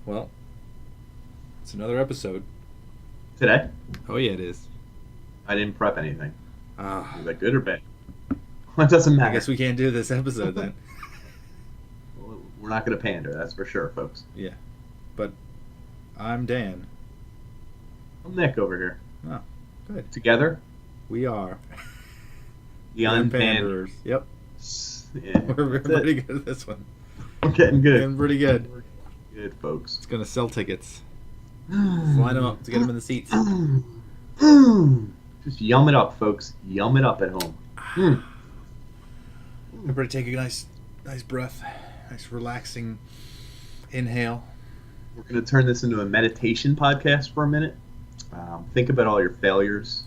Well, it's another episode. Today? Oh yeah, it is. I didn't prep anything. Ah, Was that good or bad? It doesn't I matter. guess we can't do this episode then. We're not going to pander, that's for sure, folks. Yeah, but I'm Dan. I'm Nick over here. Oh, good. Together, We are the Panthers. Yep, Yeah, we're that's it. pretty good at this one. We're getting good. Getting pretty good. Good, folks. It's gonna sell tickets. Line them up to get them in the seats. Just yum it up, folks. Yum it up at home. Everybody take a nice breath. Nice relaxing inhale. We're going to turn this into a meditation podcast for a minute. Think about all your failures.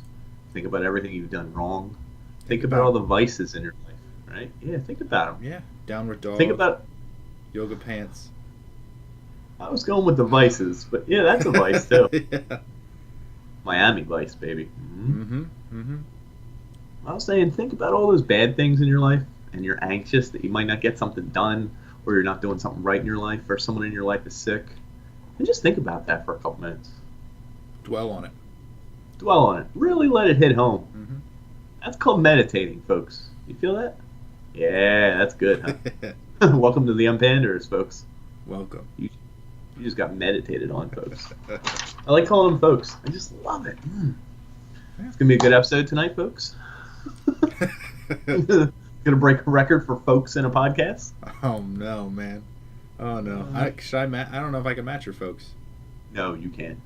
Think about everything you've done wrong. Think about all the vices in your life, right? Yeah, think about them. Yeah, downward dog. Think about... yoga pants. I was going with the vices, but yeah, that's a vice too. Yeah. Miami Vice, baby. Mm-hmm. I was saying, think about all those bad things in your life, and you're anxious that you might not get something done, or you're not doing something right in your life, or someone in your life is sick. And just think about that for a couple minutes. Dwell on it. Dwell on it. Really let it hit home. Mm-hmm. That's called meditating, folks. You feel that? Yeah, that's good, huh? Welcome to the Unpanders, folks. Welcome. You just got meditated on, folks. I like calling them folks. I just love it. It's going to be a good episode tonight, folks. Gonna break a record for folks in a podcast. Oh no, man! Oh no! I don't know if I can match your folks. No, you can't,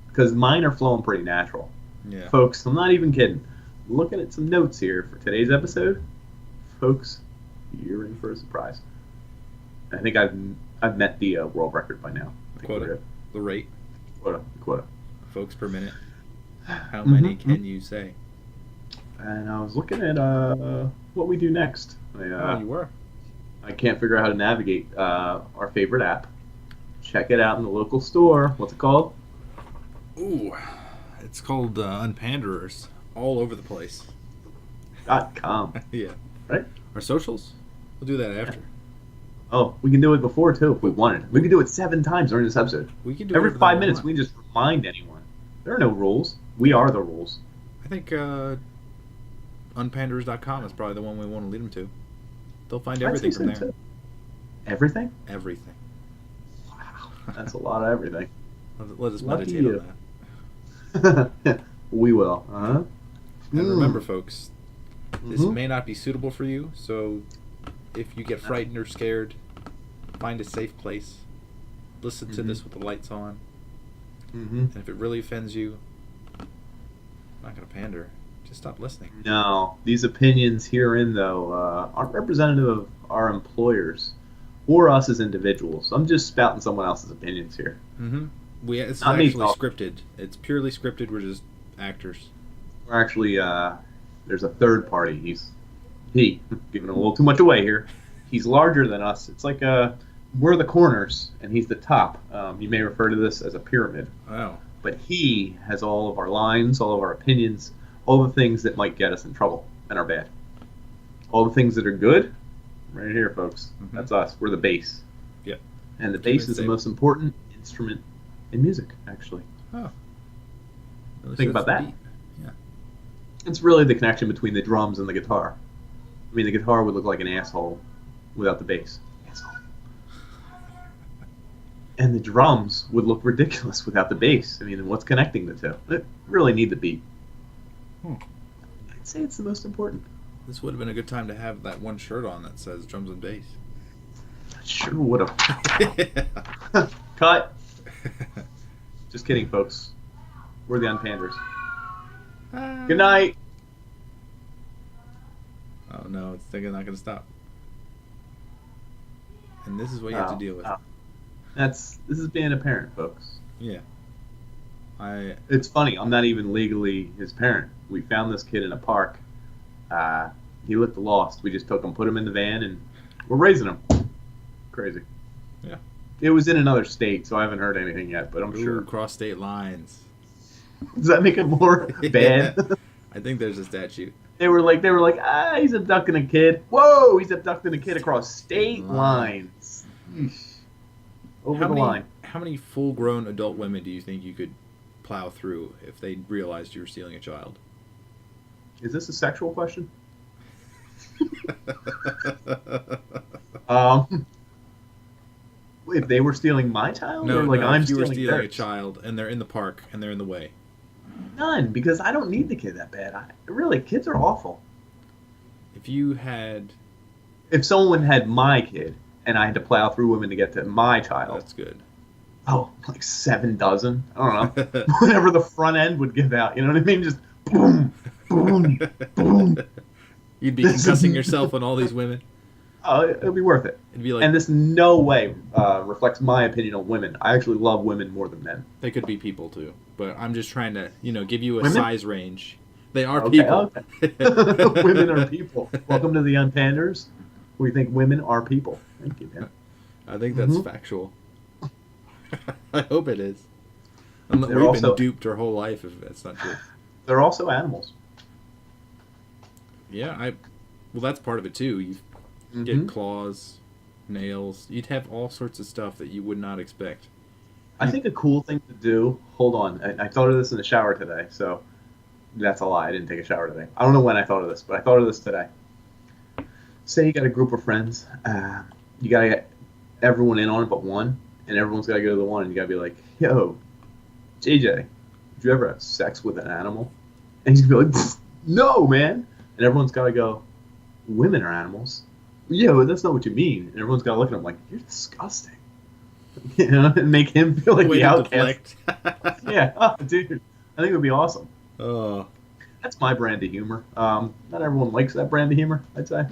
because mine are flowing pretty natural. Yeah, folks. I'm not even kidding. Looking at some notes here for today's episode, folks. You're in for a surprise. I think I've met the world record by now. Quota, the rate, quota. Folks per minute. How many can you say? And I was looking at what we do next. You were. I can't figure out how to navigate our favorite app. Check it out in the local store. What's it called? Ooh, it's called Unpanderers. All over the place. .com. Yeah. Right? Our socials? We'll do that after. Oh, we can do it before too if we wanted. We can do it 7 times during this episode. We can do every it 5 minutes. We can just remind anyone. There are no rules. We are the rules. I think unpanderers.com is probably the one we want to lead them to. They'll find everything from there. Too. Everything? Everything. Wow, that's a lot of everything. Let us meditate on that. We will. Uh-huh. And remember, folks, this may not be suitable for you, so if you get frightened or scared, find a safe place. Listen to this with the lights on. And if it really offends you, I'm not going to pander. Just stop listening. No. These opinions herein, though, aren't representative of our employers or us as individuals. I'm just spouting someone else's opinions here. It's not actually scripted. It's purely scripted. We're just actors. We're actually, there's a third party. He's giving a little too much away here. He's larger than us. It's like we're the corners, and he's the top. You may refer to this as a pyramid. Oh. But he has all of our lines, all of our opinions, all the things that might get us in trouble and are bad. All the things that are good, right here, folks. That's us. We're the bass. Yep. And the bass is the most important instrument in music, actually. Oh. Think about that. Yeah. It's really the connection between the drums and the guitar. I mean, the guitar would look like an asshole without the bass. Asshole. And the drums would look ridiculous without the bass. I mean, what's connecting the two? They really need the beat. I'd say it's the most important. This would have been a good time to have that one shirt on that says drums and bass. I sure would have. Cut. Just kidding, folks. We're the Unpanders. Good night. Oh no, it's not going to stop. And this is what you have to deal with. This is being a parent, folks. Yeah. It's funny. I'm not even legally his parent. We found this kid in a park. He looked lost. We just took him, put him in the van, and we're raising him. Crazy. Yeah. It was in another state, so I haven't heard anything yet, but I'm sure. Cross state lines. Does that make it more bad? I think there's a statute. They were like, he's abducting a kid. Whoa, he's abducting a kid across state lines. over the line. How many full-grown adult women do you think you could plow through if they realized you were stealing a child? Is this a sexual question? If they were stealing my child, no, or like I'm if you were stealing stealing a theirs? child and they're in the park and they're in the way. None, because I don't need the kid that bad. Really, kids are awful. If you had, If someone had my kid and I had to plow through women to get to my child, that's good. oh, like 7 dozen. I don't know. Whatever the front end would give out. You know what I mean? Just boom, boom, boom. You'd be concussing yourself on all these women. Oh, it'll be worth it. It'd be like, And this no way reflects my opinion on women. I actually love women more than men. they could be people too, but I'm just trying to, give you a Women? size range. They are Okay, people. okay. Women are people. Welcome to the Unpanders. We think women are people. Thank you, man. I think that's factual. I hope it is. We've They're also- been duped our whole life if that's not true. They're also animals. Yeah, well, that's part of it too. You get claws, nails. You'd have all sorts of stuff that you would not expect. I think a cool thing to do. Hold on, I thought of this in the shower today. So that's a lie. I didn't take a shower today. I don't know when I thought of this, but I thought of this today. Say you got a group of friends. You gotta get everyone in on it but one, and everyone's gotta go to the one, and you gotta be like, "Yo, JJ, did you ever have sex with an animal?" And he's gonna be like, "No, man." And everyone's gotta go, "Women are animals." Yeah, but that's not what you mean. And everyone's gotta look at him like, "You're disgusting." And make him feel like Way the to outcast. deflect. Yeah, oh, dude, I think it would be awesome. Oh, That's my brand of humor. Not everyone likes that brand of humor, I'd say.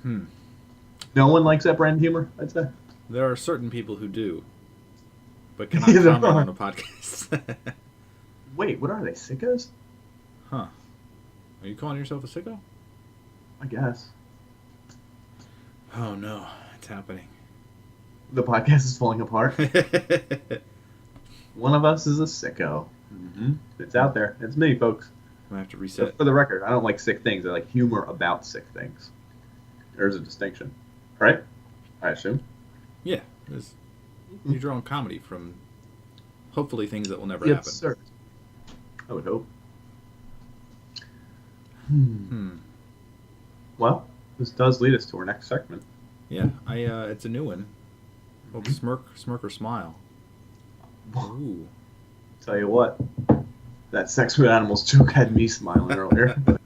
No one likes that brand of humor, I'd say. there are certain people who do, but cannot Yeah, there comment are. on a podcast. Wait, what are they, sickos? Huh? Are you calling yourself a sicko? I guess. Oh no, it's happening. The podcast is falling apart. One of us is a sicko. It's out there. It's me, folks. I have to reset. But for the record, I don't like sick things. I like humor about sick things. There's a distinction. Right? I assume. Yeah, you're drawing comedy from hopefully things that will never Yes, happen. sir. I would hope. Well, this does lead us to our next segment. Yeah, it's a new one. Called smirk or smile. Ooh. Tell you what, that sex with animals joke had me smiling earlier. But,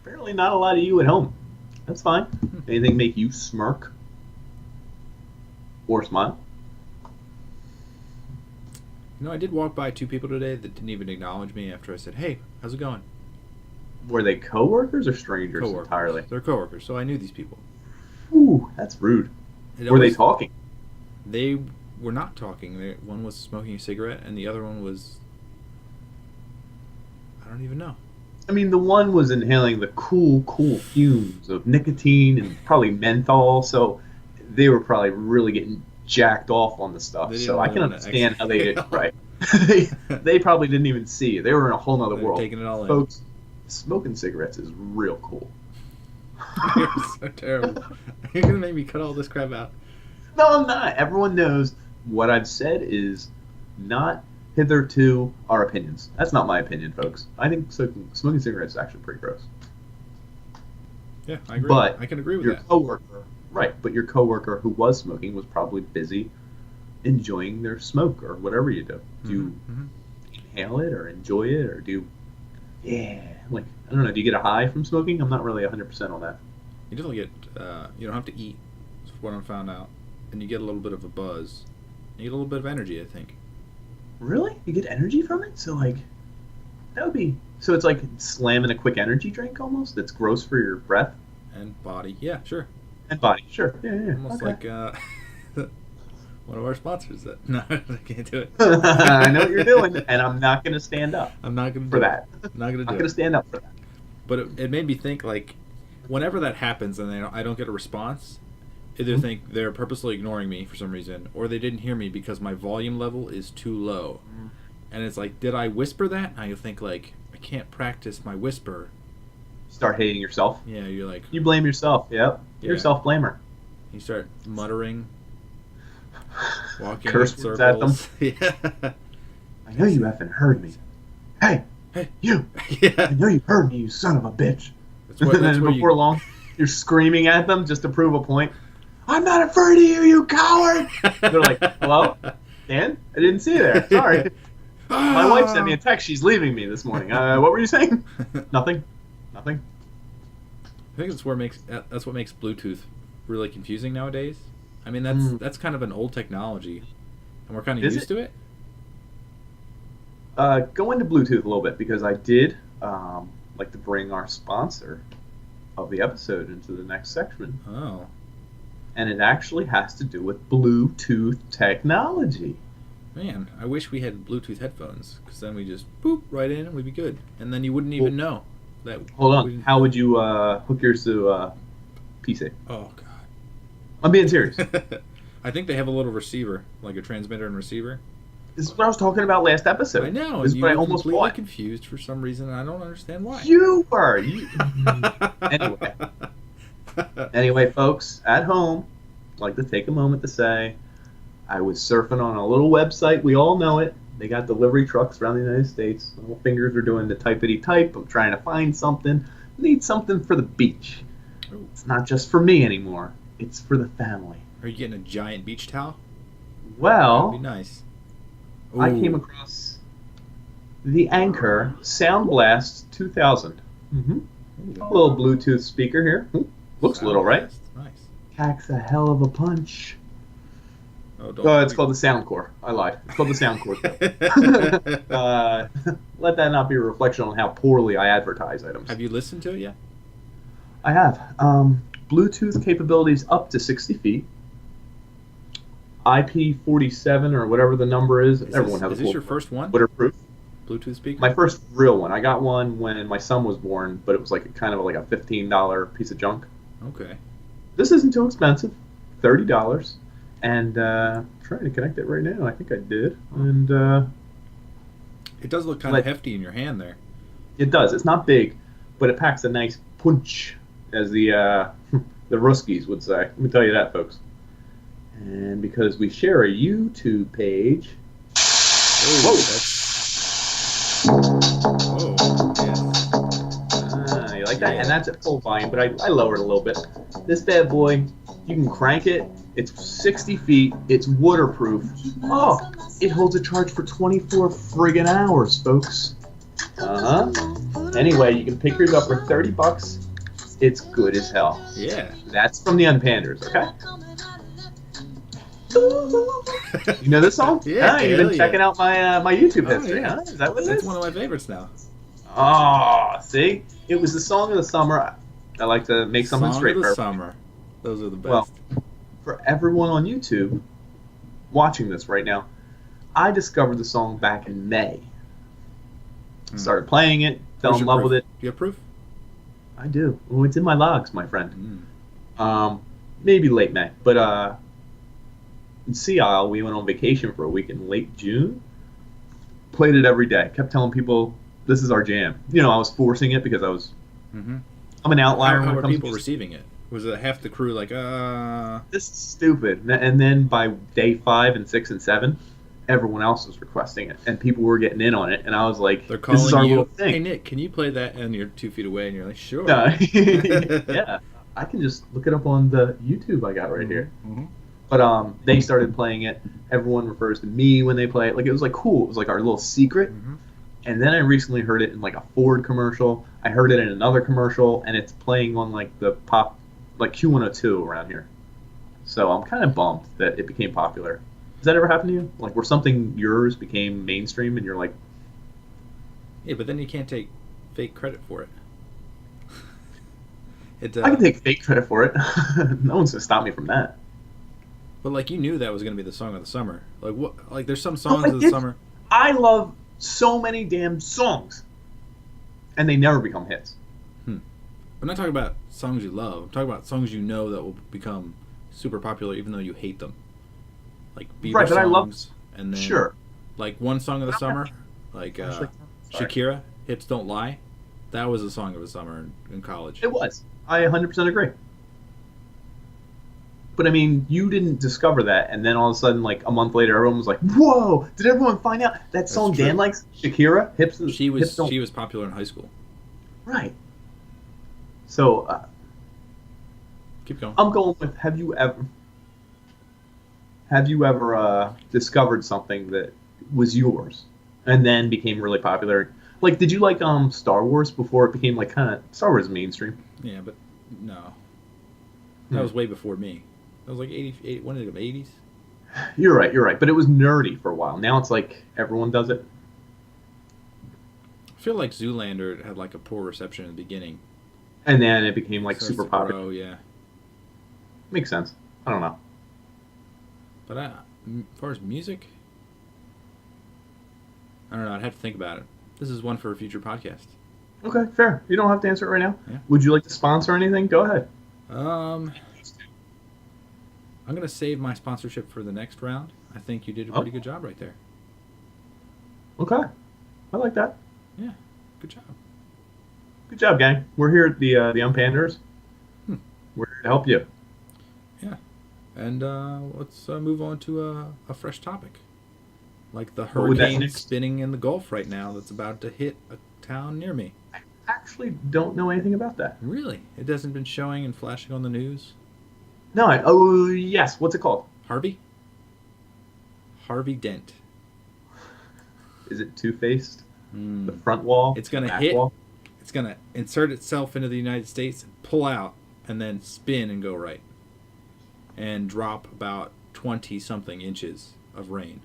apparently not a lot of you at home. That's fine. Anything make you smirk or smile? I did walk by 2 people today that didn't even acknowledge me after I said, "Hey, how's it going?" Were they coworkers or strangers Coworkers. entirely? They're coworkers, so I knew these people. Ooh, that's rude. Were they talking? They were not talking. One was smoking a cigarette, and the other one was... I don't even know. I mean, the one was inhaling the cool fumes of nicotine and probably menthol, so they were probably really getting jacked off on the stuff. So I can understand how they did. Right. They probably didn't even see it. They were in a whole nother They're world. taking it all in. Folks, smoking cigarettes is real cool. You're so terrible. You're going to make me cut all this crap out. No, I'm not. Everyone knows what I've said is not hitherto our opinions. That's not my opinion, folks. I think smoking cigarettes is actually pretty gross. Yeah, I agree. But I can agree with your that. coworker, right? But your coworker who was smoking was probably busy enjoying their smoke or whatever you do. Do you inhale it or enjoy it or do you, like, I don't know, do you get a high from smoking? I'm not really 100% on that. You definitely get, you don't have to eat, is what I found out. And you get a little bit of a buzz. You get a little bit of energy, I think. Really? You get energy from it? So, like, that would be... So it's like slamming a quick energy drink almost? That's gross for your breath? And body. Yeah, sure. And body. Sure. Yeah. Almost okay. like one of our sponsors. No, I can't do it. I know what you're doing, and I'm not going to stand up I'm not going to for that. I'm not going to do I'm not going to stand up for that. But it made me think, like, whenever that happens and I don't get a response, either think they're purposely ignoring me for some reason, or they didn't hear me because my volume level is too low. And it's like, did I whisper that? And you think, like, I can't practice my whisper. Start hating yourself. Yeah, you're like... You blame yourself, yep. You're a self-blamer. You start muttering Walking in Curse words at them. circles. Yeah. I know you effing heard me. Hey, you! Yeah. I know you heard me, you son of a bitch. That's what, And then before long, you're screaming at them just to prove a point. I'm not afraid of you, you coward! They're like, hello? Dan? I didn't see you there. Sorry. My wife sent me a text. She's leaving me this morning. What were you saying? Nothing. I think that's what makes Bluetooth really confusing nowadays. I mean, that's kind of an old technology, and we're kind of used to it. Go into Bluetooth a little bit, because I did like to bring our sponsor of the episode into the next section. Oh. And it actually has to do with Bluetooth technology. Man, I wish we had Bluetooth headphones, because then we just boop right in and we'd be good. And then you wouldn't even know. Hold on. How would you hook yours to PC? Oh, God. I'm being serious. I think they have a little receiver, like a transmitter and receiver. This is what I was talking about last episode. I know. This is you what I were almost completely bought. confused for some reason, and I don't understand why. You were. Anyway, folks, at home, I'd like to take a moment to say I was surfing on a little website. We all know it. They got delivery trucks around the United States. Little fingers are doing the typity type. I'm trying to find something. Need something for the beach. Ooh. It's not just for me anymore. It's for the family. Are you getting a giant beach towel? Well, That'd be nice. I Ooh. came across the Anchor Sound Blast 2000. A little Bluetooth speaker here. Looks little, right? Nice. Packs a hell of a punch. Oh, It's called the Soundcore. I lied. It's called the Soundcore. Let that not be a reflection on how poorly I advertise items. Have you listened to it yet? I have. Bluetooth capabilities up to 60 feet. IP47 or whatever the number is. Everyone has Is this your first one? Waterproof. Bluetooth speaker? My first real one. I got one when my son was born, but it was like a $15 piece of junk. Okay. This isn't too expensive. $30. And trying to connect it right now. I think I did. And it does look kind of hefty in your hand there. It does. It's not big, but it packs a nice punch, as the russkies would say. Let me tell you that, folks. And because we share a YouTube page. Whoa! Yeah. You like that? Yeah. And that's at full volume, but I lowered a little bit. This bad boy, you can crank it. It's 60 feet. It's waterproof. Oh, it holds a charge for 24 friggin' hours, folks. Anyway, you can pick yours up for $30. It's good as hell. Yeah. That's from the Unpanders, okay? You know this song? Yeah. You've been checking out my YouTube history, huh? Is that what it is? That's one of my favorites now. Oh, see? It was the song of the summer. I like to make something straight for for summer. Those are the best. Well, for everyone on YouTube watching this right now, I discovered the song back in May. Started playing it, fell in love with it. Do you have proof? I do. Well, it's in my logs, my friend. Maybe late May. But in Sea Isle, we went on vacation for a week in late June. Played it every day. Kept telling people, this is our jam. You know, I was forcing it because I was... I'm an outlier. How were people receiving it? Was it half the crew like, This is stupid. And then by day 5 and 6 and 7, everyone else was requesting it. And people were getting in on it. And I was like, they're calling this is our you, little thing. Hey, Nick, can you play that? And you're 2 feet away, and you're like, sure. Yeah. I can just look it up on the YouTube I got right here. But they started playing it. Everyone refers to me when they play it. Like, it was like cool. It was like our little secret. And then I recently heard it in like a Ford commercial. I heard it in another commercial, and it's playing on like the pop, like Q102 around here. So I'm kind of bummed that it became popular. Does that ever happen to you? Like where something yours became mainstream, and you're like, yeah, but then you can't take fake credit for it. I can take fake credit for it. No one's gonna stop me from that. But like you knew that was gonna be the song of the summer. Like what? Like there's some songs of the summer. I love so many damn songs, and they never become hits. I'm not talking about songs you love. I'm talking about songs you know that will become super popular, even though you hate them. Like Bieber songs, I love, and then like one song of the summer, like Shakira, "Hips Don't Lie." That was a song of the summer in college. It was. I 100% agree. But I mean, you didn't discover that, and then all of a sudden, like a month later, everyone was like, "Whoa! Did everyone find out that song Dan likes? Shakira, hips. She hips don't... was popular in high school. Right. So keep going. I'm going with Have you ever discovered something that was yours and then became really popular? Like, did you like Star Wars before it became like kind of Star Wars mainstream? Yeah, but no, that was way before me. That was like 80. When did it go? 80s. You're right. But it was nerdy for a while. Now it's like everyone does it. I feel like Zoolander had like a poor reception in the beginning, and then it became like super popular. Oh yeah, makes sense. I don't know. But as far as music, I don't know. I'd have to think about it. This is one for a future podcast. Okay, fair. You don't have to answer it right now. Yeah. Would you like to sponsor anything? Go ahead. I'm gonna save my sponsorship for the next round. I think you did a pretty good job right there. Okay, I like that. Yeah, good job. Good job, gang. We're here at the Panders. We're here to help you. Yeah, and let's move on to a fresh topic, like the hurricane spinning in the Gulf right now that's about to hit a town near me. I actually don't know anything about that. Really? It hasn't been showing and flashing on the news? No. Oh yes. What's it called? Harvey Dent. Is it two-faced? The front wall. It's gonna hit. Wall? It's gonna insert itself into the United States, pull out, and then spin and go right, and drop about 20-something inches of rain.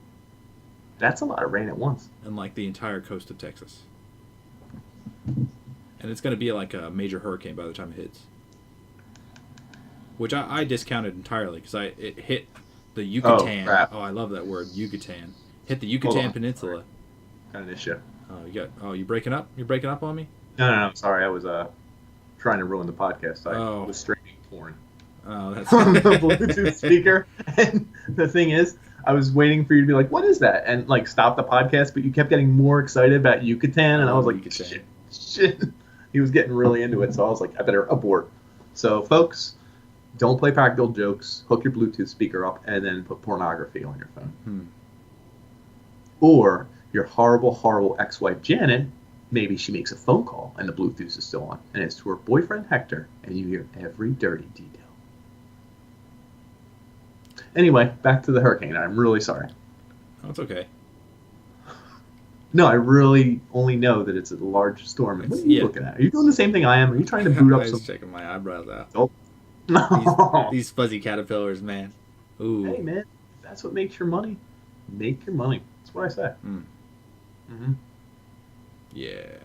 That's a lot of rain at once. And like the entire coast of Texas. And it's gonna be like a major hurricane by the time it hits. Which I discounted entirely because it hit the Yucatan. Oh, I love that word, Yucatan. Hit the Yucatan Peninsula. Got an issue. Oh, you breaking up? You're breaking up on me? No. Sorry, I was trying to ruin the podcast. I was streaming porn. Oh, that's on the Bluetooth speaker. And the thing is, I was waiting for you to be like, "What is that?" and like stop the podcast, but you kept getting more excited about Yucatan, and I was like, "Shit!" He was getting really into it, so I was like, "I better abort." So, folks, don't play practical jokes. Hook your Bluetooth speaker up, and then put pornography on your phone. Or your horrible ex-wife Janet, maybe she makes a phone call and the Bluetooth is still on, and it's to her boyfriend Hector, and you hear every dirty detail. Anyway, back to the hurricane. I'm really sorry. Oh, it's okay. No, I really only know that it's a large storm. What are you looking at? Are you doing the same thing I am? Are you trying to boot up some... I was checking my eyebrows out. Oh. No. These fuzzy caterpillars, man. Ooh. Hey, man. That's what makes your money. Make your money. That's what I say. Yeah.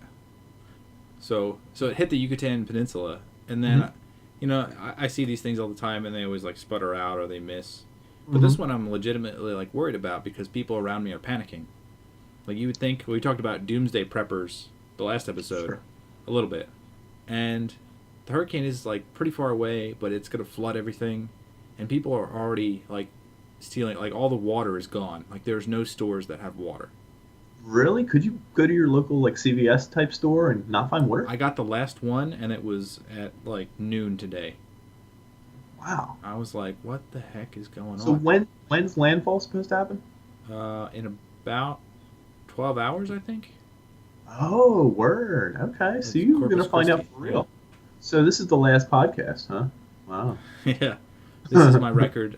So it hit the Yucatan Peninsula, and then, I see these things all the time, and they always like sputter out or they miss. But this one I'm legitimately like worried about because people around me are panicking. Like you would think, we talked about doomsday preppers the last episode, a little bit, and the hurricane is like pretty far away, but it's gonna flood everything, and people are already like stealing. Like all the water is gone. Like there's no stores that have water. Really? Could you go to your local like CVS type store and not find water? I got the last one, and it was at like noon today. Wow. I was like, what the heck is going on? So when's landfall supposed to happen? In about 12 hours, I think. Oh, word. Okay. So you're going to find out for real. Yeah. So this is the last podcast, huh? Wow. Yeah. This is my record.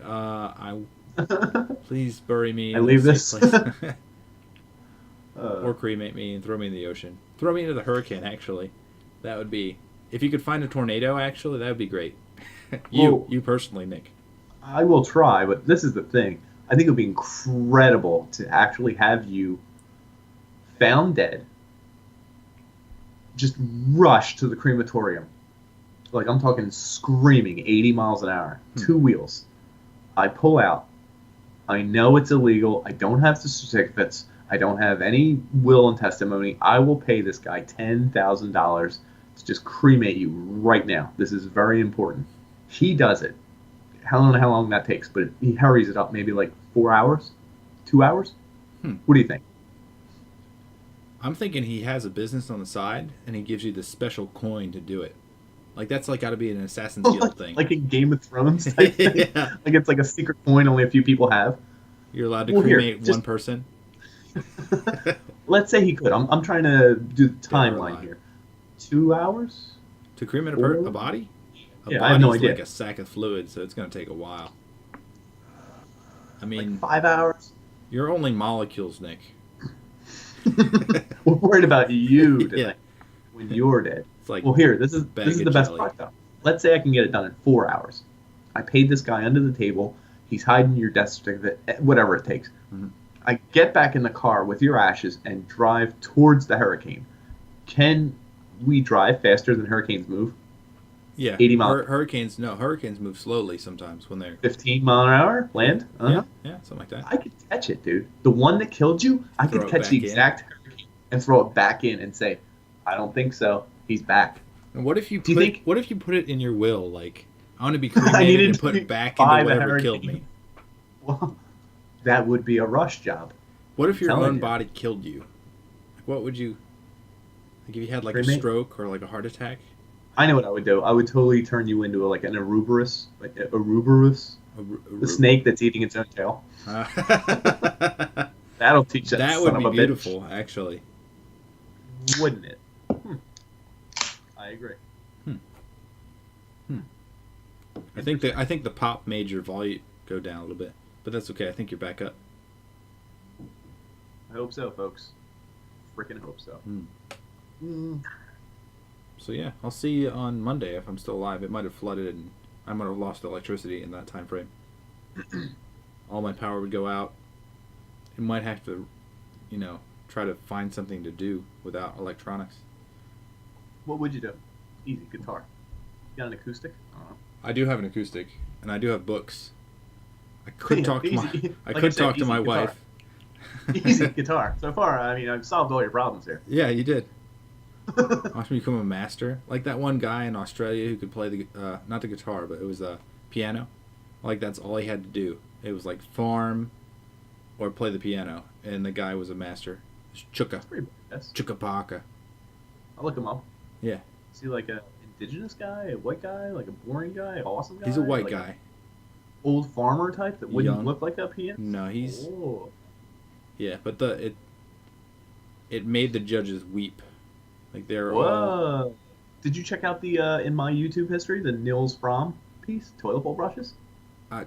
Please bury me. I leave this. Or cremate me and throw me in the ocean. Throw me into the hurricane, actually. That would be... If you could find a tornado, actually, that would be great. You personally, Nick. I will try, but this is the thing. I think it would be incredible to actually have you found dead, just rush to the crematorium. Like, I'm talking screaming, 80 miles an hour, 2 wheels. I pull out. I know it's illegal. I don't have the certificates. I don't have any will and testimony. I will pay this guy $10,000 to just cremate you right now. This is very important. He does it. I don't know how long that takes, but he hurries it up maybe like 4 hours? 2 hours? What do you think? I'm thinking he has a business on the side, and he gives you this special coin to do it. Like that's like got to be an Assassin's Guild thing. Like in Game of Thrones type thing. Yeah. Like it's like a secret coin only a few people have. You're allowed to cremate one person. Let's say he could. I'm trying to do the timeline alive. here. 2 hours? To cremate a body? Yeah, I have no idea. Like a sack of fluid, so it's going to take a while. I mean, like 5 hours? You're only molecules, Nick. We're worried about you tonight Yeah. when you're dead. It's like well, here, this is the best jelly. part, though. Let's say I can get it done in 4 hours. I paid this guy under the table. He's hiding your death certificate, whatever it takes. Mm-hmm. I get back in the car with your ashes and drive towards the hurricane. Can we drive faster than hurricanes move? Yeah. 80 miles. Hurricanes move slowly sometimes when they're 15 mile an hour land? Uh-huh. Yeah, something like that. I could catch it, dude. The one that killed you, I could catch the exact hurricane and throw it back in and say, I don't think so. He's back. And what if you put it in your will, like, I want to be cremated I needed and to put be it back by into the whatever hurricane. killed me? Well, that would be a rush job. What if your Telling own you. body killed you? Like, what would you... Like, if you had, like, Cremate? a stroke or, like, a heart attack? I know what I would do. I would totally turn you into like an Ouroboros. Like Ouroboros? The snake that's eating its own tail. That'll teach that That son would of be a beautiful, bitch. actually. Wouldn't it? I agree. I think the pop made your volume go down a little bit, but that's okay. I think you're back up. I hope so, folks. Freaking hope so. So yeah, I'll see you on Monday if I'm still alive. It might have flooded and I might have lost electricity in that time frame. All my power would go out. It might have to, try to find something to do without electronics. What would you do? Easy, guitar. You got an acoustic? I do have an acoustic, and I do have books. I could talk to my guitar. wife. Easy guitar. So far, I mean, I've solved all your problems here. Yeah, you did. Watch me become a master. Like that one guy in Australia who could play the not the guitar, but it was a piano. Like that's all he had to do. It was like farm or play the piano, and the guy was a master. Chuka. Pretty badass. Chukapaka. I'll look him up. Yeah. Is he like a indigenous guy, a white guy, like a boring guy, awesome guy? He's a white like guy. Old farmer type that wouldn't Young. look like a piano? No, he's Oh. yeah, but it made the judges weep. Like they're all Whoa. Did you check out the in my YouTube history the Nils Fromm piece, toilet bowl brushes?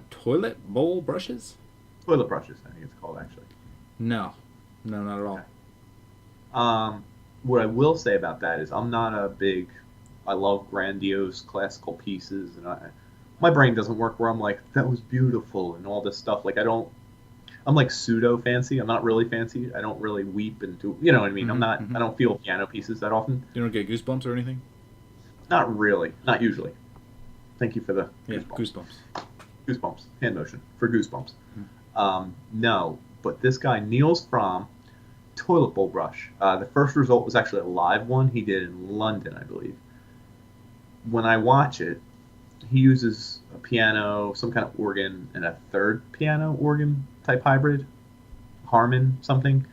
toilet bowl brushes? Toilet brushes, I think it's called actually. No, not at all. Okay. What I will say about that is I'm not a big. I love grandiose classical pieces, and my brain doesn't work where I'm like that was beautiful and all this stuff. Like I'm like pseudo fancy. I'm not really fancy. I don't really weep and do. You know what I mean? Mm-hmm, I'm not. I don't feel piano pieces that often. You don't get goosebumps or anything? Not really. Not usually. Thank you for the Goosebumps. Goosebumps. Hand motion for goosebumps. Mm-hmm. No, but this guy Nils Fromm, toilet bowl brush. The first result was actually a live one he did in London, I believe. When I watch it, he uses a piano, some kind of organ, and a third piano organ type hybrid, Harman something.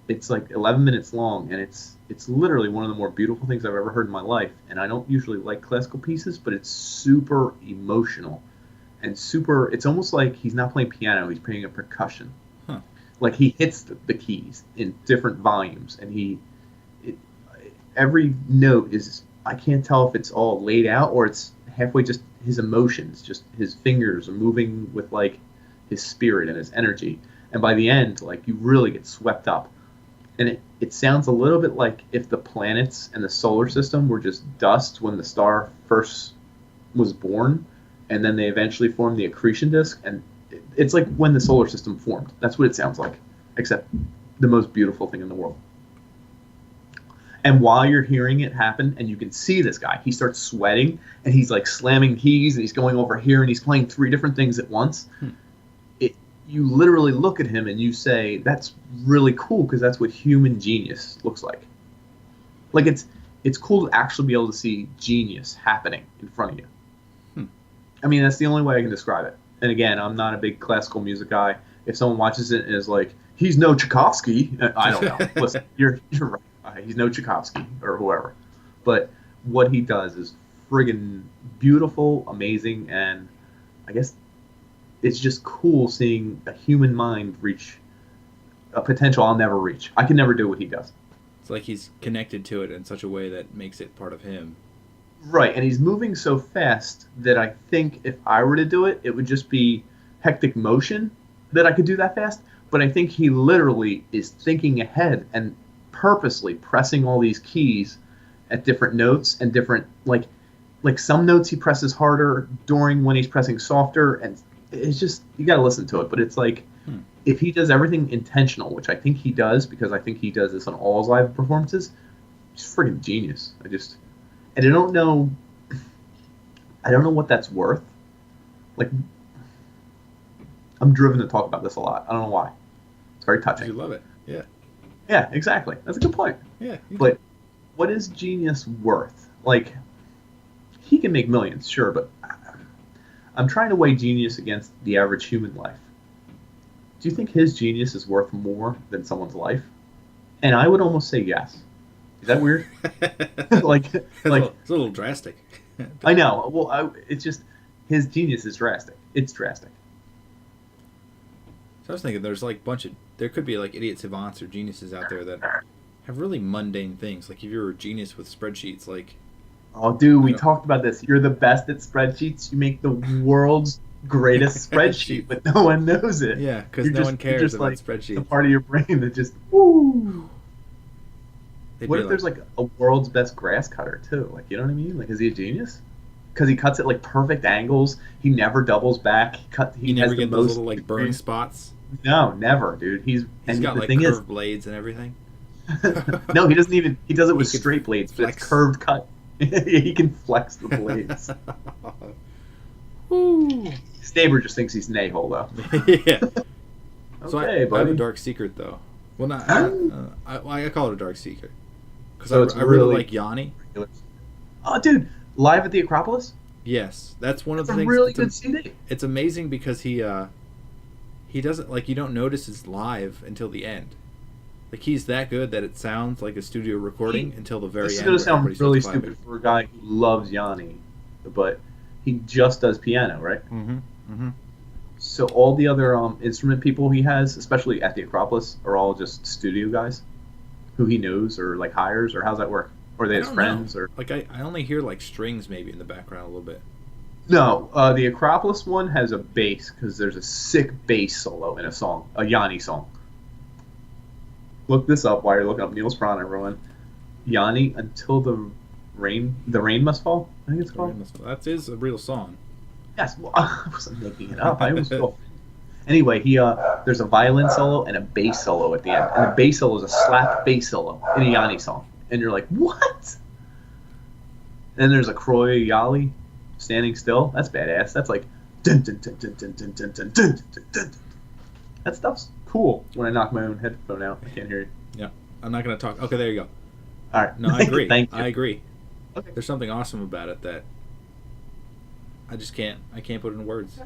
It's like 11 minutes long, and it's literally one of the more beautiful things I've ever heard in my life. And I don't usually like classical pieces, but it's super emotional and super. It's almost like he's not playing piano; he's playing a percussion. Huh. Like he hits the keys in different volumes, and every note is. I can't tell if it's all laid out or it's halfway just his emotions, just his fingers are moving with like his spirit and his energy. And by the end, like you really get swept up. And it sounds a little bit like if the planets and the solar system were just dust when the star first was born, and then they eventually formed the accretion disk. And it's like when the solar system formed. That's what it sounds like, except the most beautiful thing in the world. And while you're hearing it happen, and you can see this guy, he starts sweating, and he's like slamming keys, and he's going over here, and he's playing 3 different things at once. You literally look at him, and you say, that's really cool, because that's what human genius looks like. Like, it's cool to actually be able to see genius happening in front of you. I mean, that's the only way I can describe it. And again, I'm not a big classical music guy. If someone watches it and is like, he's no Tchaikovsky, I don't know. Listen, you're right. He's no Tchaikovsky or whoever. But what he does is friggin' beautiful, amazing, and I guess it's just cool seeing a human mind reach a potential I'll never reach. I can never do what he does. It's like he's connected to it in such a way that makes it part of him. Right, and he's moving so fast that I think if I were to do it, it would just be hectic motion that I could do that fast. But I think he literally is thinking ahead and purposely pressing all these keys at different notes and different like some notes he presses harder during when he's pressing softer, and it's just you got to listen to it. But it's like if he does everything intentional, which I think he does because I think he does this on all his live performances, he's freaking genius. And I don't know what that's worth. Like, I'm driven to talk about this a lot. I don't know why. It's very touching. You love it. Yeah. Yeah, exactly. That's a good point. Yeah. But what is genius worth? Like, he can make millions, sure, but I'm trying to weigh genius against the average human life. Do you think his genius is worth more than someone's life? And I would almost say yes. Is that weird? like it's a little drastic. I know. Well, it's just his genius is drastic. It's drastic. So I was thinking there could be like idiot savants or geniuses out there that have really mundane things. Like if you're a genius with spreadsheets, like... Oh, dude, we talked about this. You're the best at spreadsheets. You make the world's greatest spreadsheet, but no one knows it. Yeah, because no one cares about spreadsheets. The part of your brain that just, woo! What if there's like a world's best grass cutter, too? Like, you know what I mean? Like, is he a genius? Because he cuts at like perfect angles. He never doubles back. He never gets those little like burn spots. No, never, dude. He's got like curved blades and everything. No, he doesn't even. He does it with straight blades, but flex. it's curved cut. He can flex the blades. Woo. His neighbor just thinks he's an a-hole, though. Yeah. So okay, I have a dark secret, though. Well, not. I call it a dark secret because So I really like Yanni. Oh, dude, live at the Acropolis. Yes, that's one of the It's a things. really good CD. It's amazing because he doesn't like you don't notice it's live until the end. Like he's that good that it sounds like a studio recording until the very end. This is going to sound really stupid for a guy who loves Yanni, but he just does piano, right? Mm-hmm. Mm-hmm. So all the other instrument people he has, especially at the Acropolis, are all just studio guys who he knows or like hires, or how's that work? Or are they his friends? Or like I only hear like strings maybe in the background a little bit. No, the Acropolis one has a bass because there's a sick bass solo in a song, a Yanni song. Look this up while you're looking up Niels Fran, everyone. Yanni, Until the Rain Must Fall, I think it's called. That is a real song. Yes, well, I wasn't making it up. I almost feel. Anyway, there's a violin solo and a bass solo at the end, and the bass solo is a slap bass solo in a Yanni song, and you're like, what? Then there's a Croy Yali, Standing Still. That's badass. That's like dun, dun, dun, dun, dun, dun, dun, dun, dun, dun, dun. That stuff's cool. When I knock my own headphone out, I can't hear you. Yeah, I'm not gonna talk. Okay, there you go. All right. No, I agree. Thank you. I agree. Okay. There's something awesome about it that I just can't. I can't put in words.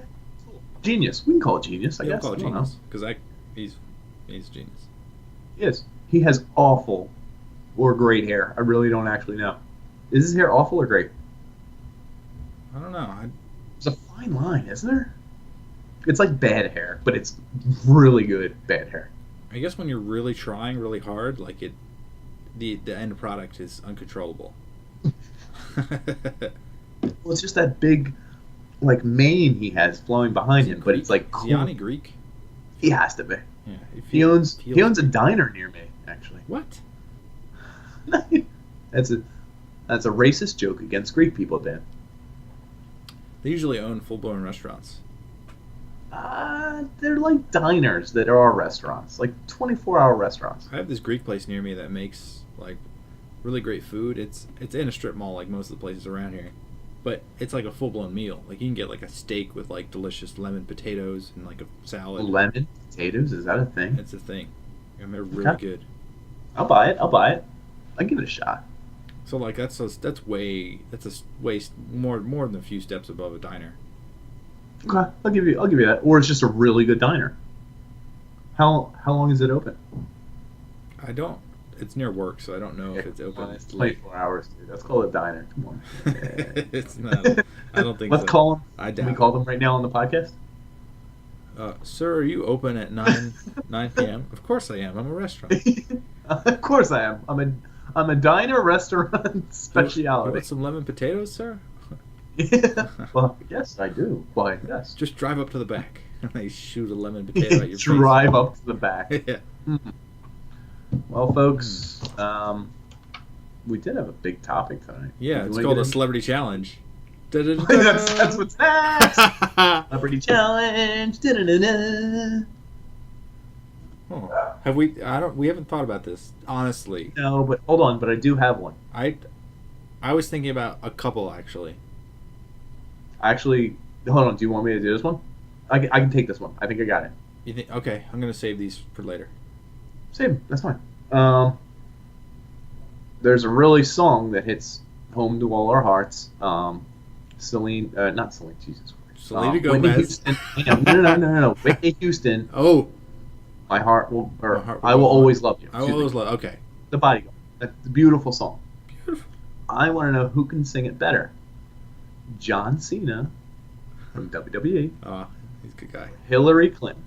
Genius. We can call it genius. I guess. Call it genius because he's genius. He is. He has awful or great hair. I really don't actually know. Is his hair awful or great? I don't know. There's a fine line, isn't there? It's like bad hair, but it's really good bad hair. I guess when you're really trying really hard, like the end product is uncontrollable. Well, it's just that big, like, mane he has flowing behind him, but it's like cool. Is Yanni Greek? He has to be. Yeah. He owns a diner near me, actually. What? That's a racist joke against Greek people, Dan. They usually own full-blown restaurants. They're like diners that are restaurants, like 24-hour restaurants. I have this Greek place near me that makes like really great food. It's in a strip mall like most of the places around here, but it's like a full-blown meal. Like you can get like a steak with like delicious lemon potatoes and like a salad. Lemon potatoes? Is that a thing? It's a thing. And they're really good. I'll buy it. I'll give it a shot. So like that's way more than a few steps above a diner. Okay, I'll give you that. Or it's just a really good diner. How long is it open? it's near work, so I don't know if it's open. It's 24 hours, dude. Let's call it a diner. Come on. It's not. I don't think Let's so. call them. I doubt Can we call them right now on the podcast? Sir, are you open at 9 p.m.? Of course I am. I'm a restaurant. Of course I am. I'm a diner restaurant speciality. You want some lemon potatoes, sir? Yeah. Well, yes, I do. Why, yes. Just drive up to the back. They shoot a lemon potato at your Drive up to the back. Yeah. Well, folks, we did have a big topic tonight. Yeah, it's called a celebrity challenge. That's what's next. Celebrity challenge. Oh. Have we? We haven't thought about this, honestly. No, but hold on. But I do have one. I was thinking about a couple, actually. Actually, hold on. Do you want me to do this one? I can take this one. I think I got it. You think? Okay, I'm gonna save these for later. Same. That's fine. There's a really song that hits home to all our hearts. Celine, not Celine. Jesus Christ. Selena Gomez. Whitney Houston. No. Whitney Houston. Oh. My heart will. I will always love you. I will always love. Okay. The Bodyguard. That's a beautiful song. Beautiful. I want to know who can sing it better. John Cena from WWE. Oh, he's a good guy. Hillary Clinton.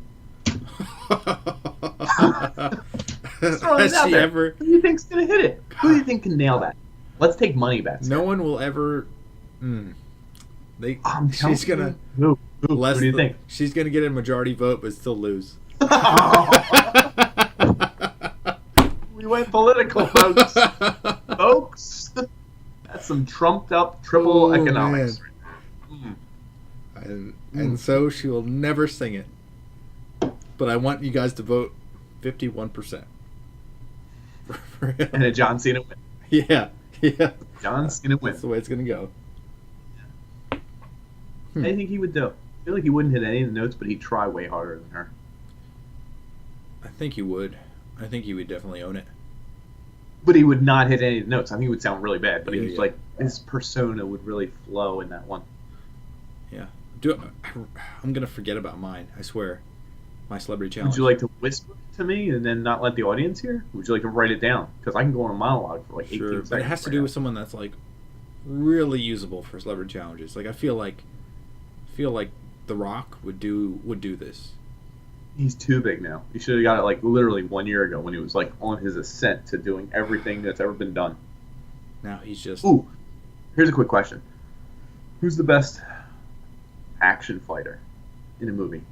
Has she ever? Who do you think's gonna hit it? Who do you think can nail that? Let's take money bets. No one will ever. She's gonna. Who do you think? She's gonna get a majority vote, but still lose. We went political, folks. Folks, that's some trumped up triple economics. And so she will never sing it. But I want you guys to vote 51%. And a John Cena win. Yeah. John Cena win. That's the way it's going to go. I think he would do. I feel like he wouldn't hit any of the notes, but he'd try way harder than her. I think he would. I think he would definitely own it. But he would not hit any of the notes. I think he would sound really bad, but Yeah. like his persona would really flow in that one. Yeah. I'm going to forget about mine, I swear. My celebrity challenge. Would you like to whisper to me and then not let the audience hear? Would you like to write it down? Because I can go on a monologue for like 18 seconds. But it has to do with someone that's like really usable for celebrity challenges. Like I feel like The Rock would do this. He's too big now. You should have got it like literally 1 year ago when he was like on his ascent to doing everything that's ever been done. Now he's just. Ooh, here's a quick question: who's the best action fighter in a movie?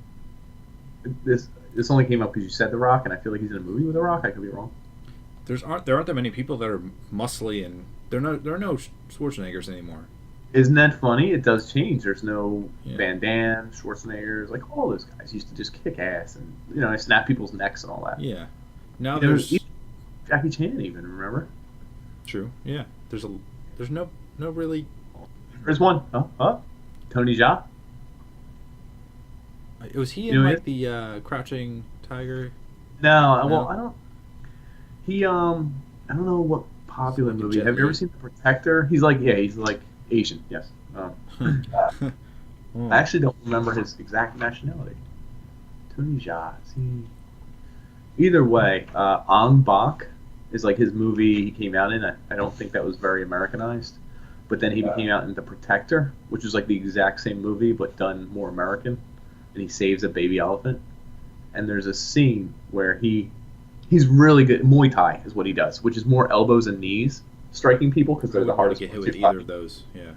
This only came up because you said The Rock, and I feel like he's in a movie with The Rock. I could be wrong. There aren't that many people that are muscly, and there are no Schwarzeneggers anymore. Isn't that funny? It does change. There's no Van Damme, Schwarzeneggers, like all those guys used to just kick ass and snap people's necks and all that. Yeah. Now there's Jackie Chan even, remember? True. Yeah. There's no really. There's one. Tony Jaa. Was he in like the Crouching Tiger? No. Well, I don't. I don't know what popular movie. Have you ever seen The Protector? He's like Asian. Yes. I actually don't remember his exact nationality. Tony Jaa. Either way, Ong Bak is like his movie he came out in. I don't think that was very Americanized. But then he came out in The Protector, which is like the exact same movie but done more American. And he saves a baby elephant. And there's a scene where he's really good. Muay Thai is what he does, which is more elbows and knees striking people because they're the hardest. Get hit with either of those. Yeah.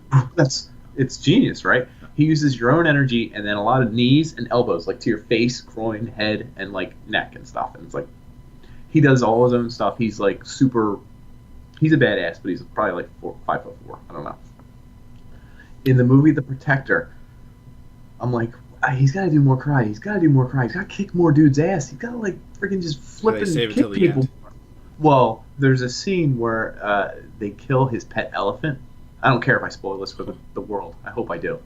It's genius, right? He uses your own energy and then a lot of knees and elbows, like to your face, groin, head, and like neck and stuff. And it's like he does all his own stuff. He's like super. He's a badass, but he's probably like 5'4". I don't know. In the movie The Protector, I'm like, he's got to do more karate. He's got to do more karate. He's got to kick more dudes' ass. He's got to like freaking just flip and kick people. Well, there's a scene where they kill his pet elephant. I don't care if I spoil this for the world. I hope I do.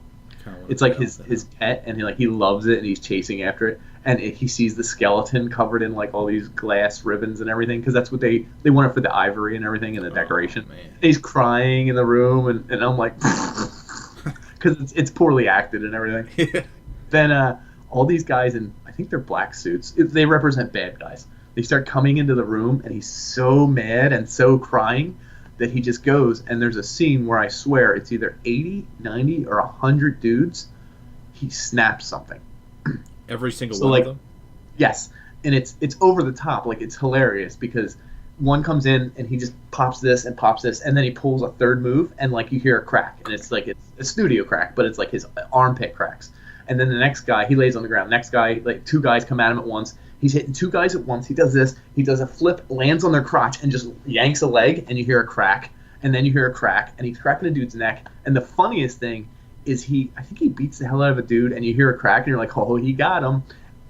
It's like his pet, and he loves it, and he's chasing after it. And he sees the skeleton covered in like all these glass ribbons and everything, because that's what they want it for the ivory and everything and the decoration. And he's crying in the room, and I'm like, because it's poorly acted and everything. Then all these guys in, I think they're black suits. They represent bad guys. They start coming into the room, and he's so mad and so crying that he just goes, and there's a scene where I swear it's either 80, 90, or 100 dudes. He snaps something. Every single one of them? Yes. And it's over the top. Like, it's hilarious because one comes in and he just pops this, and then he pulls a third move, and like you hear a crack, and it's like it's a studio crack, but it's like his armpit cracks. And then the next guy, he lays on the ground. Next guy, like 2 guys come at him at once. He's hitting 2 guys at once. He does this. He does a flip, lands on their crotch, and just yanks a leg, and you hear a crack, and then you hear a crack, and he's cracking a dude's neck. And the funniest thing is I think he beats the hell out of a dude, and you hear a crack, and you're like, oh, he got him.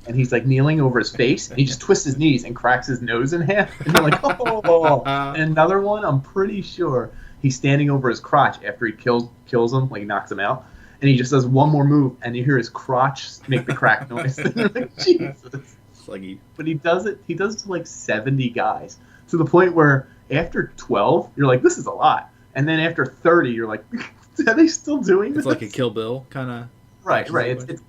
And he's like kneeling over his face, and he just twists his knees and cracks his nose in half. And you're like, oh. And another one, I'm pretty sure he's standing over his crotch after he kills him, like he knocks him out. And he just does one more move, and you hear his crotch make the crack noise. And you're like, Jesus. But he does it to like 70 guys, to the point where after 12, you're like, this is a lot. And then after 30, you're like, are they still doing this? It's like a Kill Bill kind of. Right.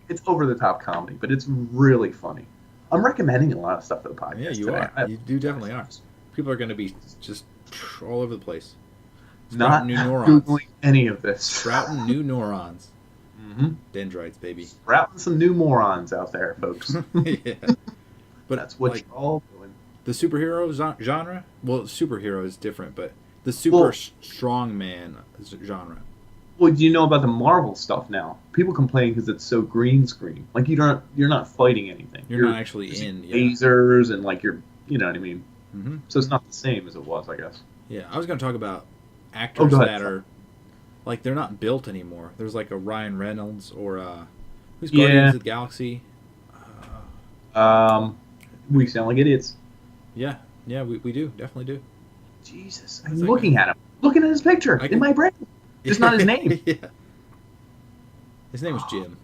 It's over the top comedy, but it's really funny. I'm recommending a lot of stuff for the podcast. Yeah, you today. are. You do definitely are. People are going to be just all over the place. Not new neurons. Googling any of this. Sprouting new neurons. Mm-hmm. Dendrites, baby. Sprouting some new morons out there, folks. Yeah. But that's what you're all doing. The superhero genre? Well, superhero is different, but the super strong man genre. Well, do you know about the Marvel stuff now? People complain because it's so green screen. Like you're not fighting anything. You're not actually in lasers and like you know what I mean. Mm-hmm. So it's not the same as it was, I guess. Yeah, I was going to talk about actors that are like they're not built anymore. There's like a Ryan Reynolds or who's Guardians of the Galaxy. We sound like idiots. Yeah, we do definitely do. Jesus, I'm looking at him, looking at his picture in my brain. Just not his name. Yeah. His name was Jim.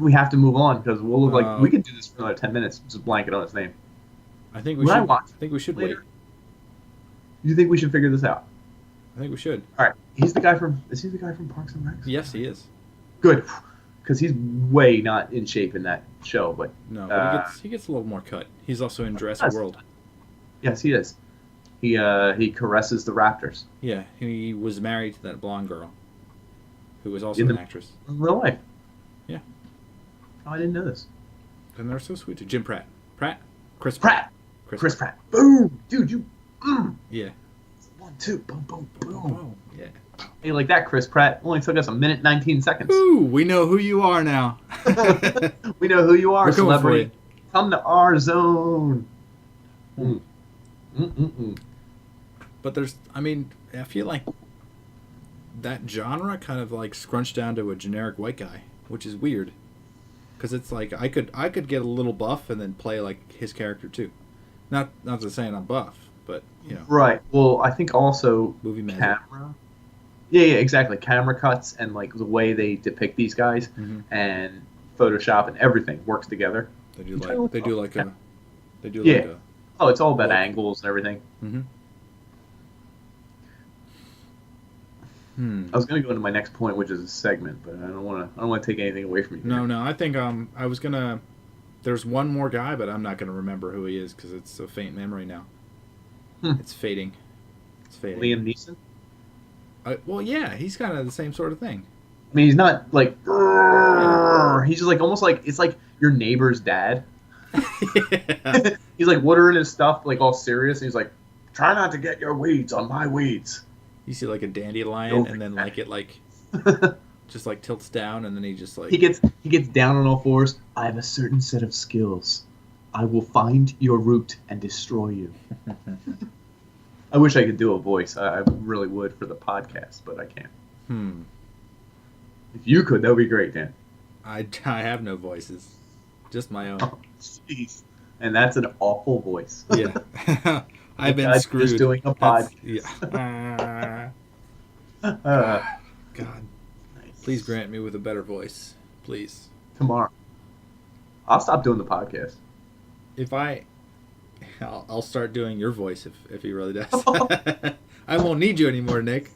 We have to move on because we'll look like we can do this for another 10 minutes. Just blanket on his name. I think we should. I think we should wait. You think we should figure this out? I think we should. All right. Is he the guy from Parks and Rec? Yes, he is. Good, because he's way not in shape in that show. But no, but he gets a little more cut. He's also in Jurassic World. Yes, he is. He caresses the raptors. Yeah, he was married to that blonde girl, who was also an actress. In real life. Yeah. Oh, I didn't know this. And they're so sweet. Jim Pratt. Chris Pratt. Boom, dude, you. Yeah. 1, 2, boom, boom, boom. Yeah. Hey, like that, Chris Pratt. Only took us 1 minute 19 seconds. Ooh, we know who you are now. We know who you are, We're coming celebrity. for you. Come to our zone. But I feel like that genre kind of like scrunched down to a generic white guy, which is weird. Because it's like I could get a little buff and then play like his character too. Not to say I'm buff, but you know. Right. Well, I think also movie magic. Camera. Yeah, exactly. Camera cuts and like the way they depict these guys and Photoshop and everything works together. They do like a. Oh, it's all about angles and everything. Mm-hmm. I was going to go into my next point, which is a segment, but I don't want to take anything away from you. No. I think I was gonna. There's one more guy, but I'm not gonna remember who he is because it's a faint memory now. It's fading. Liam Neeson. Well, yeah, he's kind of the same sort of thing. I mean, he's not like. He's just like almost like it's like your neighbor's dad. Yeah. He's like watering his stuff, like all serious, and he's like, "Try not to get your weeds on my weeds." You see like a dandelion, and then like it like just like tilts down, and then he just like he gets down on all fours. I have a certain set of skills. I will find your root and destroy you. I wish I could do a voice. I really would for the podcast, but I can't. If you could, that would be great, Dan. I have no voices, just my own. Oh, jeez. And that's an awful voice. Yeah. I've been screwed. Just doing a podcast. Yeah. God. Nice. Please grant me with a better voice. Please. Tomorrow. I'll stop doing the podcast. I'll start doing your voice if he really does. I won't need you anymore, Nick.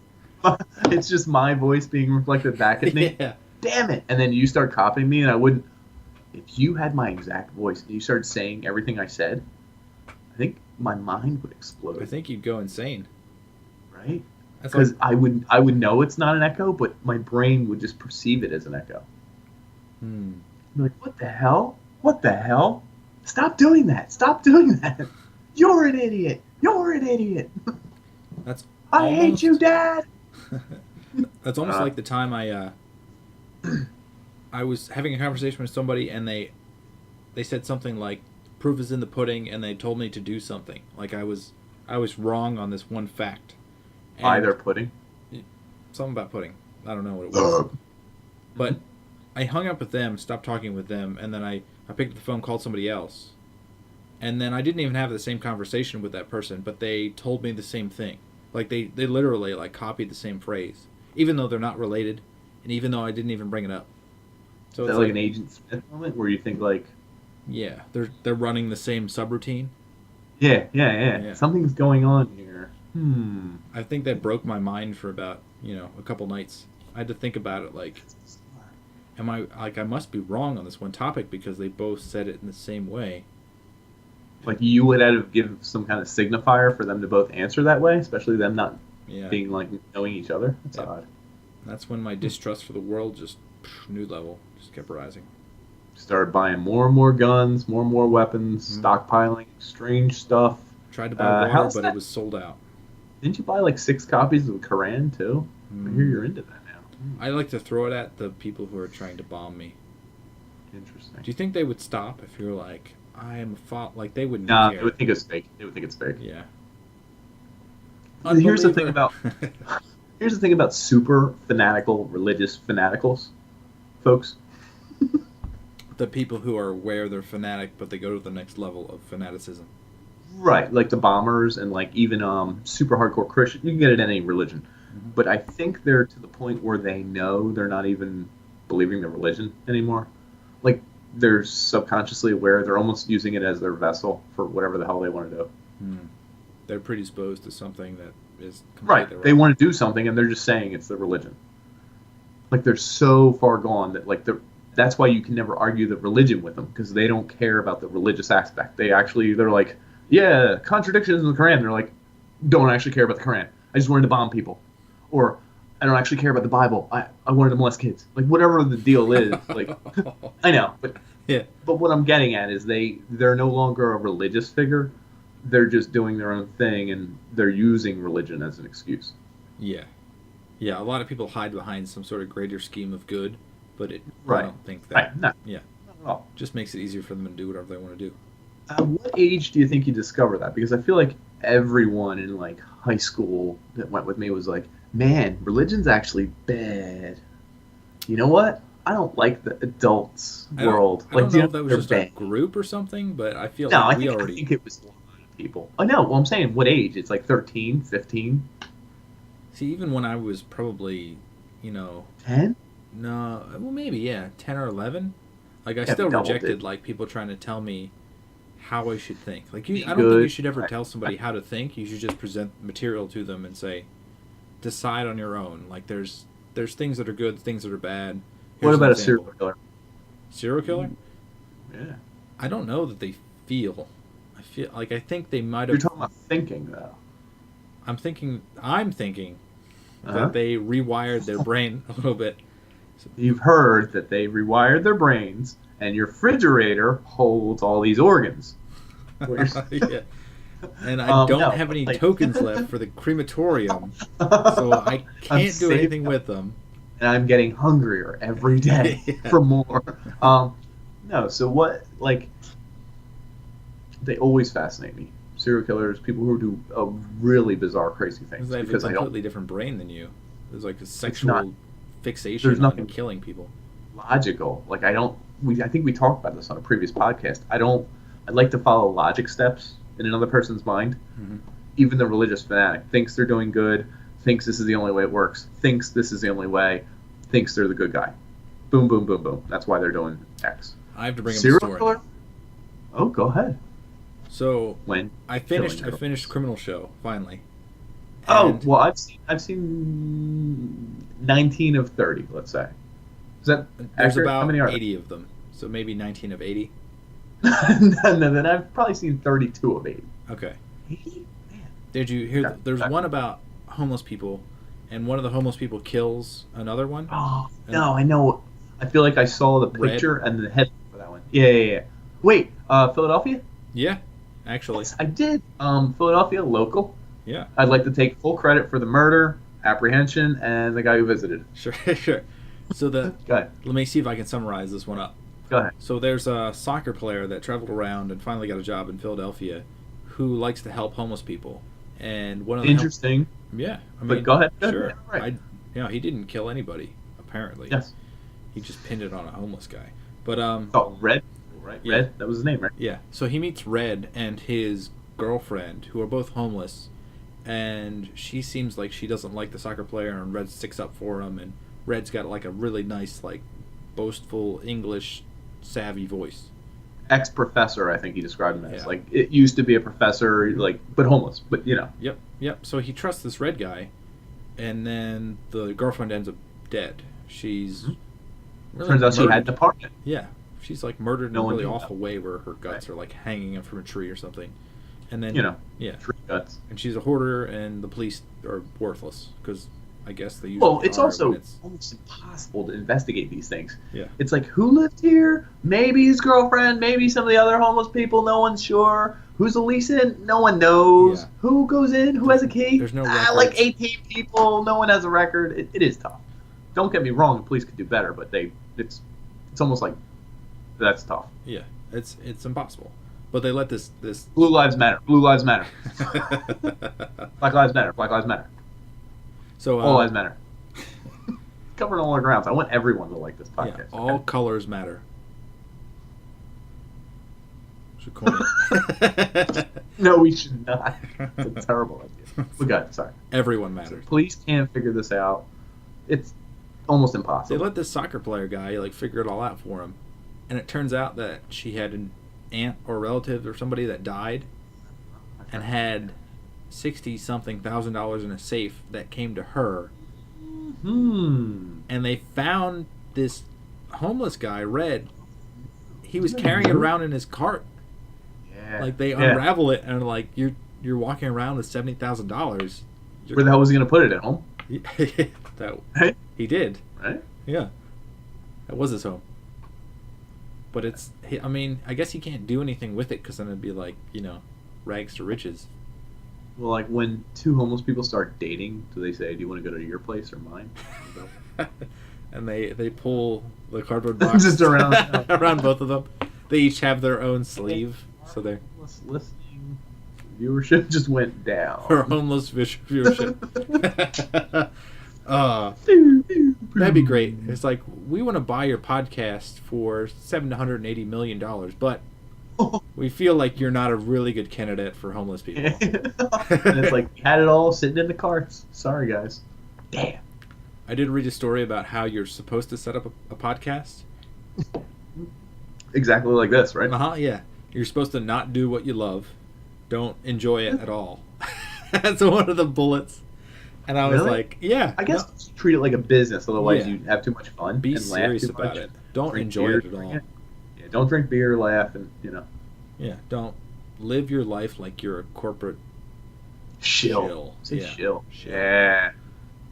It's just my voice being reflected back at me. Yeah. Damn it. And then you start copying me and I wouldn't. if you had my exact voice and you started saying everything I said, I think my mind would explode. I think you'd go insane. Right? That's Because like, I would know it's not an echo, but my brain would just perceive it as an echo. I'm like, what the hell? What the hell? Stop doing that! Stop doing that! You're an idiot! You're an idiot! that's I hate you, Dad! That's almost like the time I was having a conversation with somebody and they said something like proof is in the pudding and they told me to do something. Like I was wrong on this one fact. By their pudding? Something about pudding. I don't know what it was. But I hung up with them, stopped talking with them, and then I picked up the phone, called somebody else. And then I didn't even have the same conversation with that person, but they told me the same thing. Like they literally like copied the same phrase. Even though they're not related, and even though I didn't even bring it up. So Is it's that like an Agent Smith moment where you think like, yeah, they're running the same subroutine. yeah. Something's going on here. I think that broke my mind for about, a couple nights. I had to think about it like, I must be wrong on this one topic because they both said it in the same way. Like you would have to give some kind of signifier for them to both answer that way, especially them not being like knowing each other. That's odd. That's when my distrust for the world just new level just kept rising. Started buying more and more guns, more and more weapons, stockpiling strange stuff. Tried to buy water, but it was sold out. Didn't you buy like 6 copies of the Quran too? I hear you're into that now. I like to throw it at the people who are trying to bomb me. Interesting. Do you think they would stop if you're like, I am a fault? Like they wouldn't Nah, care. they would think it's fake. They would think it's fake. Yeah. Here's the thing about super fanatical religious fanaticals, folks. The people who are aware they're fanatic, but they go to the next level of fanaticism. Right, like the bombers and like even super hardcore Christian. You can get it in any religion, but I think they're to the point where they know they're not even believing the religion anymore. Like they're subconsciously aware. They're almost using it as their vessel for whatever the hell they want to do. They're predisposed to something that is right. wrong. They want to do something, and they're just saying it's the religion. Like they're so far gone that like that's why you can never argue the religion with them because they don't care about the religious aspect. They're like, yeah, contradictions in the Quran. They're like, don't actually care about the Quran. I just wanted to bomb people, or I don't actually care about the Bible. I wanted to molest kids. Like whatever the deal is. Like I know, but yeah. But what I'm getting at is they're no longer a religious figure. They're just doing their own thing, and they're using religion as an excuse. Yeah. Yeah, a lot of people hide behind some sort of greater scheme of good, but I don't think that. Right. No. Yeah. Not at all. Just makes it easier for them to do whatever they want to do. What age do you think you discover that? Because I feel like everyone in like high school that went with me was like, man, religion's actually bad. You know what? I don't like the adults world. I don't know if that was just a group or something, but I feel like I think it was a lot of people. I know. Well, I'm saying what age? It's like 13, 15. See, even when I was probably, 10? No, well, maybe, yeah, 10 or 11. Like, I still rejected, like, people trying to tell me how I should think. Like, I don't think you should ever tell somebody how to think. You should just present material to them and say, decide on your own. Like, there's things that are good, things that are bad. What about a serial killer? Serial killer? Yeah. I don't know that they feel. I think they might have... You're talking about thinking, though. I'm thinking that they rewired their brain a little bit. You've heard that they rewired their brains, and your refrigerator holds all these organs. Yeah. And I don't have any tokens left for the crematorium, so I can't do anything with them. And I'm getting hungrier every day for more. No, so what, like, they always fascinate me. Serial killers, people who do really bizarre, crazy things. They have a completely different brain than you. There's like a sexual fixation on killing people. Logical. Like, I think we talked about this on a previous podcast. I'd like to follow logic steps in another person's mind. Mm-hmm. Even the religious fanatic thinks they're doing good, thinks this is the only way it works, thinks this is the only way, thinks they're the good guy. Boom, boom, boom, boom. That's why they're doing X. I have to bring up a story. Killer? Oh, go ahead. So I finished Criminal Show finally. Oh well, I've seen 19 of 30. Let's say. Is that there's accurate? about How many are 80 of them. So maybe 19 of 80. No, then I've probably seen 32 of 80. Okay. 80? Man. Did you hear? There's one about homeless people, and one of the homeless people kills another one. Oh, no, I know. I feel like I saw the picture and the head for that one. Yeah. Wait, Philadelphia? Yeah, actually. Yes, I did. Philadelphia, local. Yeah. I'd like to take full credit for the murder, apprehension, and the guy who visited. Sure. So Go ahead. let me see if I can summarize this one up. Go ahead. So there's a soccer player that traveled around and finally got a job in Philadelphia who likes to help homeless people. And one of the Interesting. yeah, I mean, But go ahead. Sure. Yeah, right. He didn't kill anybody apparently. Yes. He just pinned it on a homeless guy. But Red. Right. Yeah. Red. That was his name, right? yeah. So he meets Red and his girlfriend, who are both homeless, and she seems like she doesn't like the soccer player, and Red sticks up for him, and Red's got like a really nice, like, boastful English savvy voice. Ex-professor, I think he described him as. Yeah. Like, it used to be a professor, like, but homeless. But, Yep. So he trusts this Red guy, and then the girlfriend ends up dead. She's really Turns out she murdered. had an apartment. Yeah, she's like murdered No in a one really knew awful way where her guts are like hanging up from a tree or something. And then yeah, Tree guts. and she's a hoarder, and the police are worthless because I guess they use. Well, it's also almost impossible to investigate these things. Yeah. It's like, who lived here? Maybe his girlfriend, maybe some of the other homeless people, no one's sure. Who's the lease in? No one knows. Yeah. Who goes in? Who has a key? There's no like records. 18 people, no one has a record. It is tough. Don't get me wrong, the police could do better, but it's almost like that's tough. Yeah, it's impossible. But they let this Blue lives matter. Blue lives matter. Black lives matter. Black lives matter. So all lives matter. Covering all our grounds. I want everyone to like this yeah, podcast. all colors matter. Should coin it. No, we should not. It's a terrible idea. We got it. Sorry. Everyone So matters. police can't figure this out. It's almost impossible. They let this soccer player guy like figure it all out for him, and it turns out that she had an aunt or relative or somebody that died, and had $60-something thousand in a safe that came to her. And they found this homeless guy, Red. He was carrying it around in his cart. Yeah. Like they unravel it and like you're walking around with $70,000. Where the hell was he going to put it at home? That Right? he did. Right? Yeah, that was his home. But I mean, I guess he can't do anything with it because then it'd be like, rags to riches. Well, like when two homeless people start dating, do they say, "Do you want to go to your place or mine?" And they pull the cardboard box Just around around both of them. They each have their own sleeve, so they're Listening viewership just went down. for homeless viewership. That'd be great. It's like, we want to buy your podcast for $780 million, but we feel like you're not a really good candidate for homeless people. And it's like, we had it all sitting in the carts. Sorry, guys. Damn. I did read a story about how you're supposed to set up a podcast. Exactly like this, right? Yeah. You're supposed to not do what you love. Don't enjoy it at all. That's one of the bullets. And I was like, yeah. I guess treat it like a business, otherwise Yeah. you have too much fun. Be and serious laugh too about much. it. Don't Drink enjoy beer, it at all. Yeah, don't drink beer, laugh, and Yeah, don't live your life like you're a corporate shill. Say Yeah. shill. Shill. Yeah.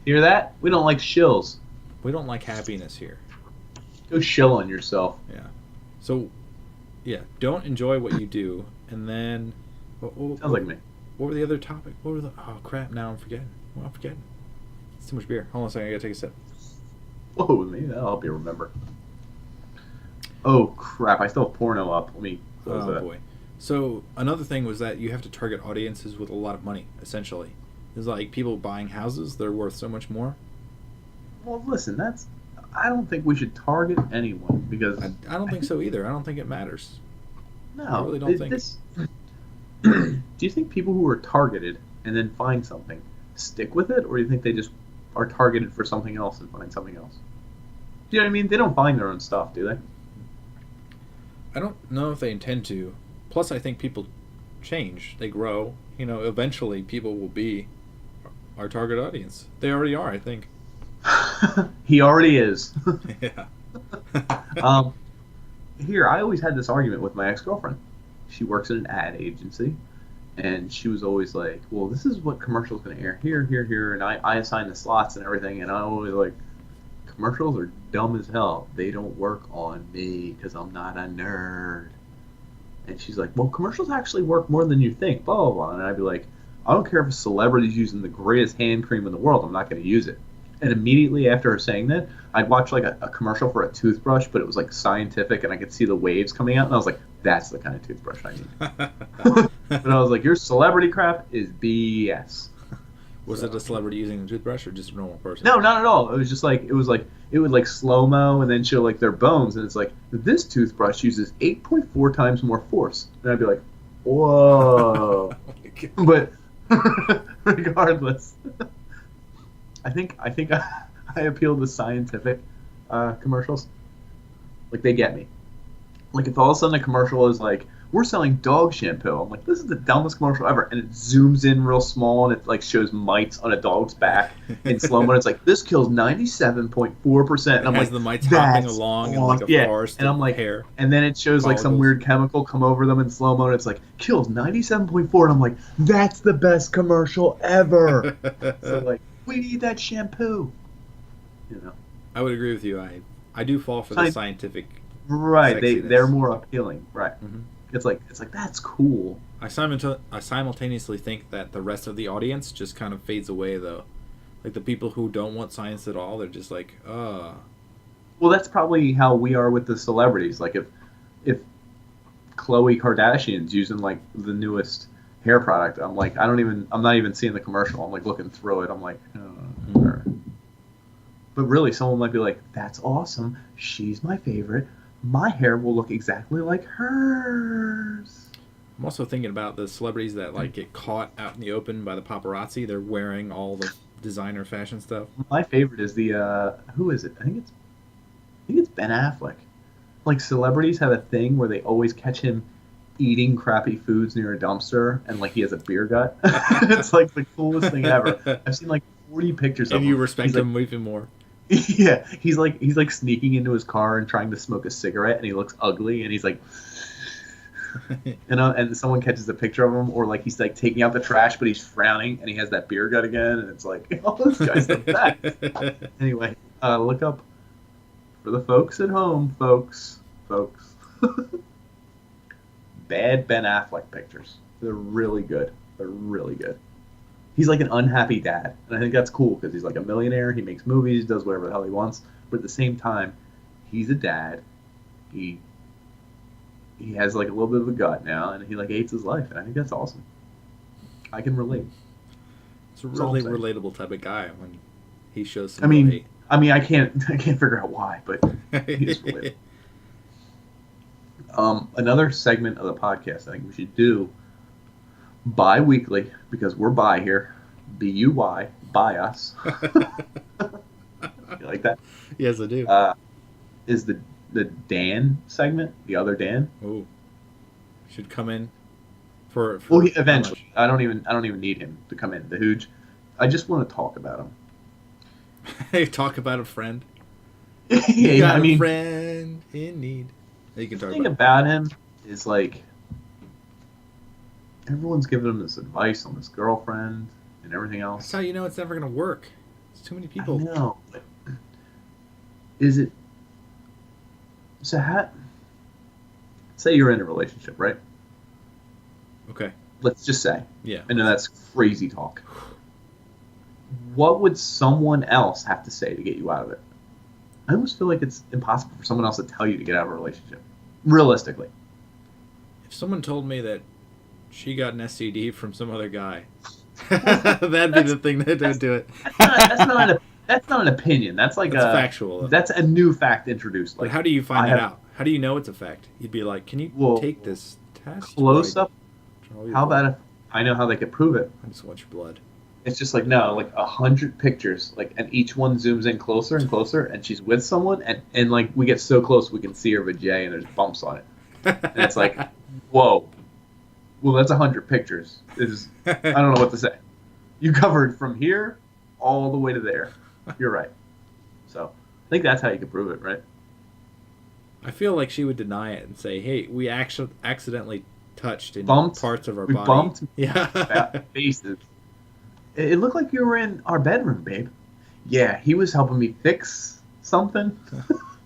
Hear that? We don't like shills. We don't like happiness here. Go shill on yourself. Yeah. So, yeah, don't enjoy what you do, and then. Sounds like me. What were the other topic? What were the? Oh crap! Now I'm forgetting. I'm forgetting. It's too much beer. Hold on a second. I gotta take a sip. Whoa, maybe that'll help you remember. Oh crap! I still have porno up. Let me close that. Boy. So another thing was that you have to target audiences with a lot of money. Essentially, it's like people buying houses. They're worth so much more. Well, listen, I don't think we should target anyone because I don't think so either. I don't think it matters. No, I really don't think. Do you think people who are targeted and then find something stick with it, or do you think they just are targeted for something else and find something else? Do you know what I mean? They don't find their own stuff, do they? I don't know if they intend to. Plus, I think people change. They grow. Eventually people will be our target audience. They already are, I think. He already is. Yeah. here, I always had this argument with my ex-girlfriend. She works in an ad agency, and she was always like, well, this is what commercials going to air here, here, here, and I assign the slots and everything, and I always like, commercials are dumb as hell. They don't work on me because I'm not a nerd. And she's like, well, commercials actually work more than you think, blah, blah, blah. And I'd be like, I don't care if a celebrity's using the greatest hand cream in the world, I'm not going to use it. And immediately after her saying that, I'd watch like a commercial for a toothbrush, but it was like scientific, and I could see the waves coming out, and I was like, that's the kind of toothbrush I need. But I was like, your celebrity crap is BS. Was it a celebrity using a toothbrush or just a normal person? No, not at all. It was just like, it would like slow mo and then show like their bones, and it's like, this toothbrush uses 8.4 times more force. And I'd be like, whoa. Oh, but regardless, I think I appeal to scientific commercials. Like, they get me. Like, if all of a sudden a commercial is like, we're selling dog shampoo, I'm like, this is the dumbest commercial ever. And it zooms in real small, and it like shows mites on a dog's back in slow mo. It's like, this kills 97.4%. And I'm like, the mites hopping along in like a forest, and I'm like, hair. And then it shows like some weird chemical come over them in slow mo, and it's like, kills 97.4. And I'm like, that's the best commercial ever. So like, we need that shampoo. You know, I would agree with you. I do fall for the scientific. Right, they're more appealing. Right. Mm-hmm. It's like that's cool. I simultaneously think that the rest of the audience just kind of fades away, though. Like, the people who don't want science at all, they're just like, Well, that's probably how we are with the celebrities. Like, if Khloe Kardashian's using like the newest hair product, I'm like, I'm not even seeing the commercial. I'm like looking through it. I'm like, But really, someone might be like, that's awesome. She's my favorite. My hair will look exactly like hers. I'm also thinking about the celebrities that like get caught out in the open by the paparazzi. They're wearing all the designer fashion stuff. My favorite is the who is it? I think it's Ben Affleck. Like, celebrities have a thing where they always catch him eating crappy foods near a dumpster, and like he has a beer gut. It's like the coolest thing ever. I've seen like 40 pictures of him. And you respect him even more. Yeah, he's like sneaking into his car and trying to smoke a cigarette, and he looks ugly, and he's like, and someone catches a picture of him, or like he's like taking out the trash, but he's frowning, and he has that beer gut again, and it's like, oh, this guy's the best. Anyway, look up for the folks at home, folks. Bad Ben Affleck pictures. They're really good. He's like an unhappy dad, and I think that's cool because he's like a millionaire. He makes movies, does whatever the hell he wants, but at the same time, he's a dad. He has like a little bit of a gut now, and he like hates his life, and I think that's awesome. I can relate. It's a really relatable type of guy when he shows some hate. I mean, I can't figure out why, but he is relatable. Another segment of the podcast I think we should do bi-weekly, because we're bi here, B-U-Y, by us. You like that? Yes, I do. Is the Dan segment, the other Dan? Oh, should come in for well, eventually. I don't even need him to come in. The Hooge. I just want to talk about him. Hey, talk about a friend. You got a friend in need. You can talk the thing about him is like, everyone's giving him this advice on this girlfriend and everything else. That's how you know it's never going to work. It's too many people. I know. But is it? So say you're in a relationship, right? Okay. Let's just say. Yeah. I know that's crazy talk. What would someone else have to say to get you out of it? I almost feel like it's impossible for someone else to tell you to get out of a relationship. Realistically. If someone told me that she got an STD from some other guy, that'd be the thing that would do it. That's not an opinion. That's like factual. That's a new fact introduced. Like, but how do you find it out? How do you know it's a fact? You'd be like, can you take this test? Close up. How about if I know how they could prove it? I just want your blood. It's just like, no, like 100 pictures, like, and each one zooms in closer and closer, and she's with someone, and like we get so close we can see her vajay, and there's bumps on it, and it's like, whoa, well, that's 100 pictures. I don't know what to say. You covered from here all the way to there. You're right. So I think that's how you can prove it, right? I feel like she would deny it and say, "Hey, we actually accidentally touched in Bumped. parts of our We body." bumped. Yeah. Faces. It looked like you were in our bedroom, babe. Yeah, he was helping me fix something.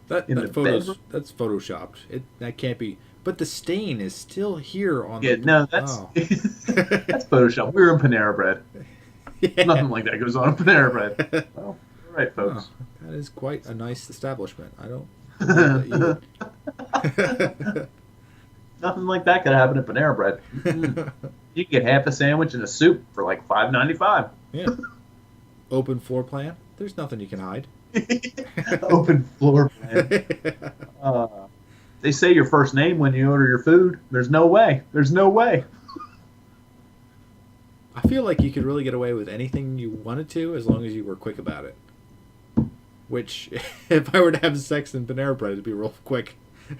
That's bedroom? that's photoshopped. That can't be. But the stain is still here on Yeah, the. no, that's Oh. that's Photoshop. We were in Panera Bread. Yeah. Nothing like that goes on in Panera Bread. Well, all right, folks. Oh, that is quite a nice establishment. I don't. know that you Nothing like that could happen at Panera Bread. You can get half a sandwich and a soup for like $5.95. Yeah. Open floor plan. There's nothing you can hide. Open floor plan. They say your first name when you order your food. There's no way. There's no way. I feel like you could really get away with anything you wanted to as long as you were quick about it. Which, if I were to have sex in Panera Bread, it'd be real quick.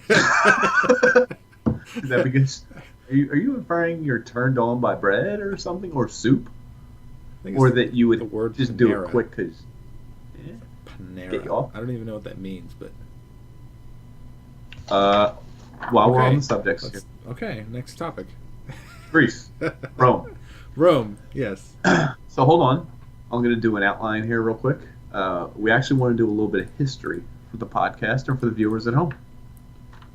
Is that because are you inferring you're turned on by bread or something, or soup, or that you would just do it quick because Panera. get you off? I don't even know what that means, but while we're on the subjects, okay, next topic. Greece, Rome. Rome, yes. So hold on, I'm going to do an outline here real quick. We actually want to do a little bit of history for the podcast and for the viewers at home.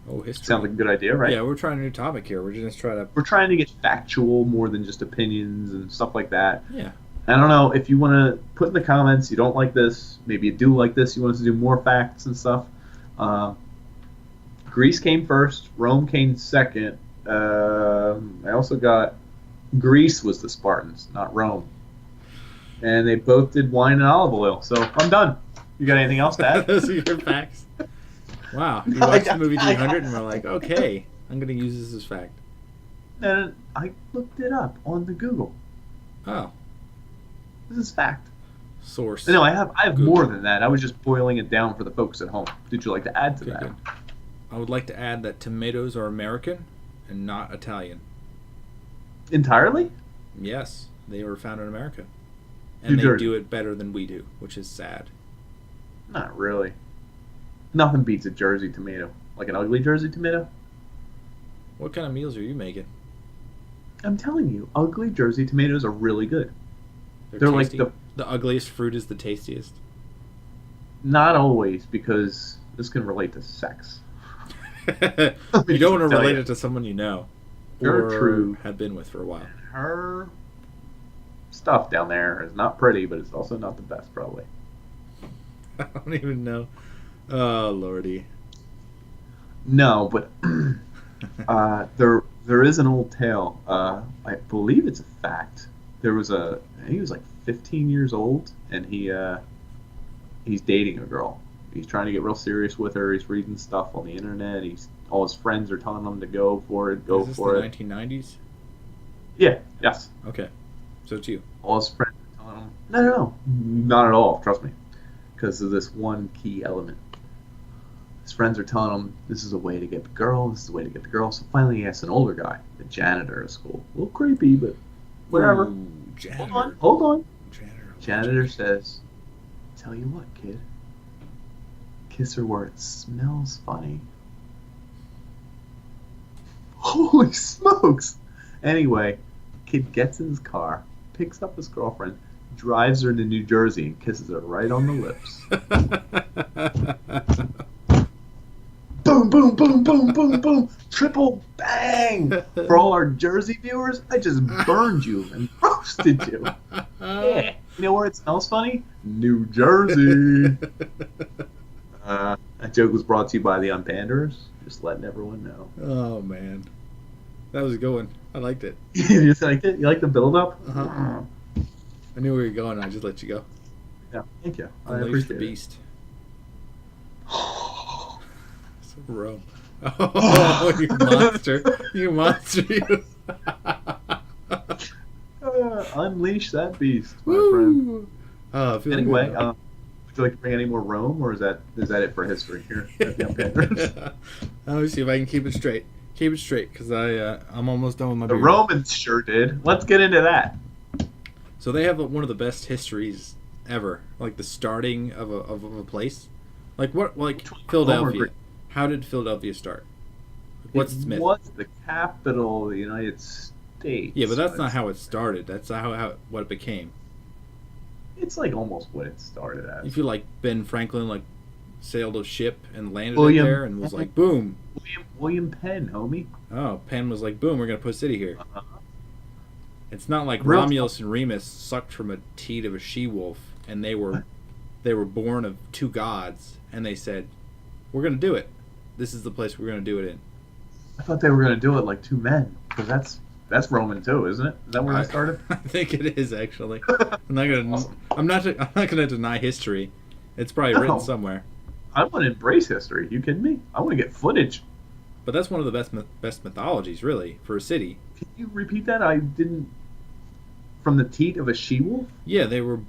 Oh, history. Sounds like a good idea, right? Yeah, we're trying a new topic here. We're just trying to get factual more than just opinions and stuff like that. Yeah. I don't know if you want to put in the comments you don't like this, maybe you do like this, you want us to do more facts and stuff. Greece came first, Rome came second. I also got Greece was the Spartans, not Rome. And they both did wine and olive oil. So I'm done. You got anything else to add? Those are your facts. Wow. You watched the movie 300 and we're like, okay, I'm going to use this as fact. And I looked it up on the Google. Oh. This is fact. Source. No, I have more than that. I was just boiling it down for the folks at home. Did you like to add to that? Good. I would like to add that tomatoes are American and not Italian. Entirely? Yes. They were found in America. And they do it better than we do, which is sad. Not really. Nothing beats a Jersey tomato. Like an ugly Jersey tomato? What kind of meals are you making? I'm telling you, ugly Jersey tomatoes are really good. They're tasty. Like the ugliest fruit is the tastiest. Not always, because this can relate to sex. You don't want to relate it to someone you know. Gertrude or have been with for a while. Her stuff down there is not pretty, but it's also not the best, probably. I don't even know. Oh, Lordy. No, but there is an old tale. I believe it's a fact. He was like 15 years old, and he's dating a girl. He's trying to get real serious with her. He's reading stuff on the internet. All his friends are telling him to go for it. Is this the 1990s? Yeah. Yes. Okay. So it's you. All his friends are telling him, no, not at all. Trust me, because of this one key element. His friends are telling him this is a way to get the girl. This is a way to get the girl. So finally, he asks an older guy, the janitor at school. A little creepy, but whatever. Ooh, Hold on. Janitor says, "Tell you what, kid. Kiss her where it smells funny." Holy smokes! Anyway, kid gets in his car, picks up his girlfriend, drives her to New Jersey, and kisses her right on the lips. Boom, boom, boom, boom, boom, boom. Triple bang! For all our Jersey viewers, I just burned you and roasted you. Yeah. You know where it smells funny? New Jersey. That joke was brought to you by the Unpanders. Just letting everyone know. Oh, man. That was a good one. I liked it. You just liked it? You like the build-up? Uh-huh. I knew where you were going. I just let you go. Yeah, thank you. I Unleash appreciate the it. beast. So Rome. Oh, you monster. You monster. You. Unleash that beast, my Woo! friend. Oh, Anyway, would you like to bring any more Rome, or is that it for history here at the Unpanders? Let me see if I can keep it straight. Keep it straight, because I'm almost done with my The beer. Romans sure did. Let's get into that. So they have one of the best histories ever, like the starting of a place, like Philadelphia. How did Philadelphia start? What's its myth? It was the capital of the United States. Yeah, but that's not how it started. That's what it became. It's like almost what it started as. You feel like Ben Franklin like sailed a ship and landed William- it there and was like, boom. William Penn, homie. Oh, Penn was like, boom, we're gonna put a city here. Uh-huh. It's not like Real- Romulus and Remus sucked from a teat of a she-wolf and they were born of two gods and they said, we're gonna do it. This is the place we're gonna do it in. I thought they were going to do it like two men, because that's Roman too, isn't it? Is that where it started? I think it is actually. I'm not gonna deny history. It's probably written somewhere. I want to embrace history. You kidding me? I want to get footage. But that's one of the best mythologies, really, for a city. Can you repeat that? I didn't. From the teat of a she-wolf? Yeah, they were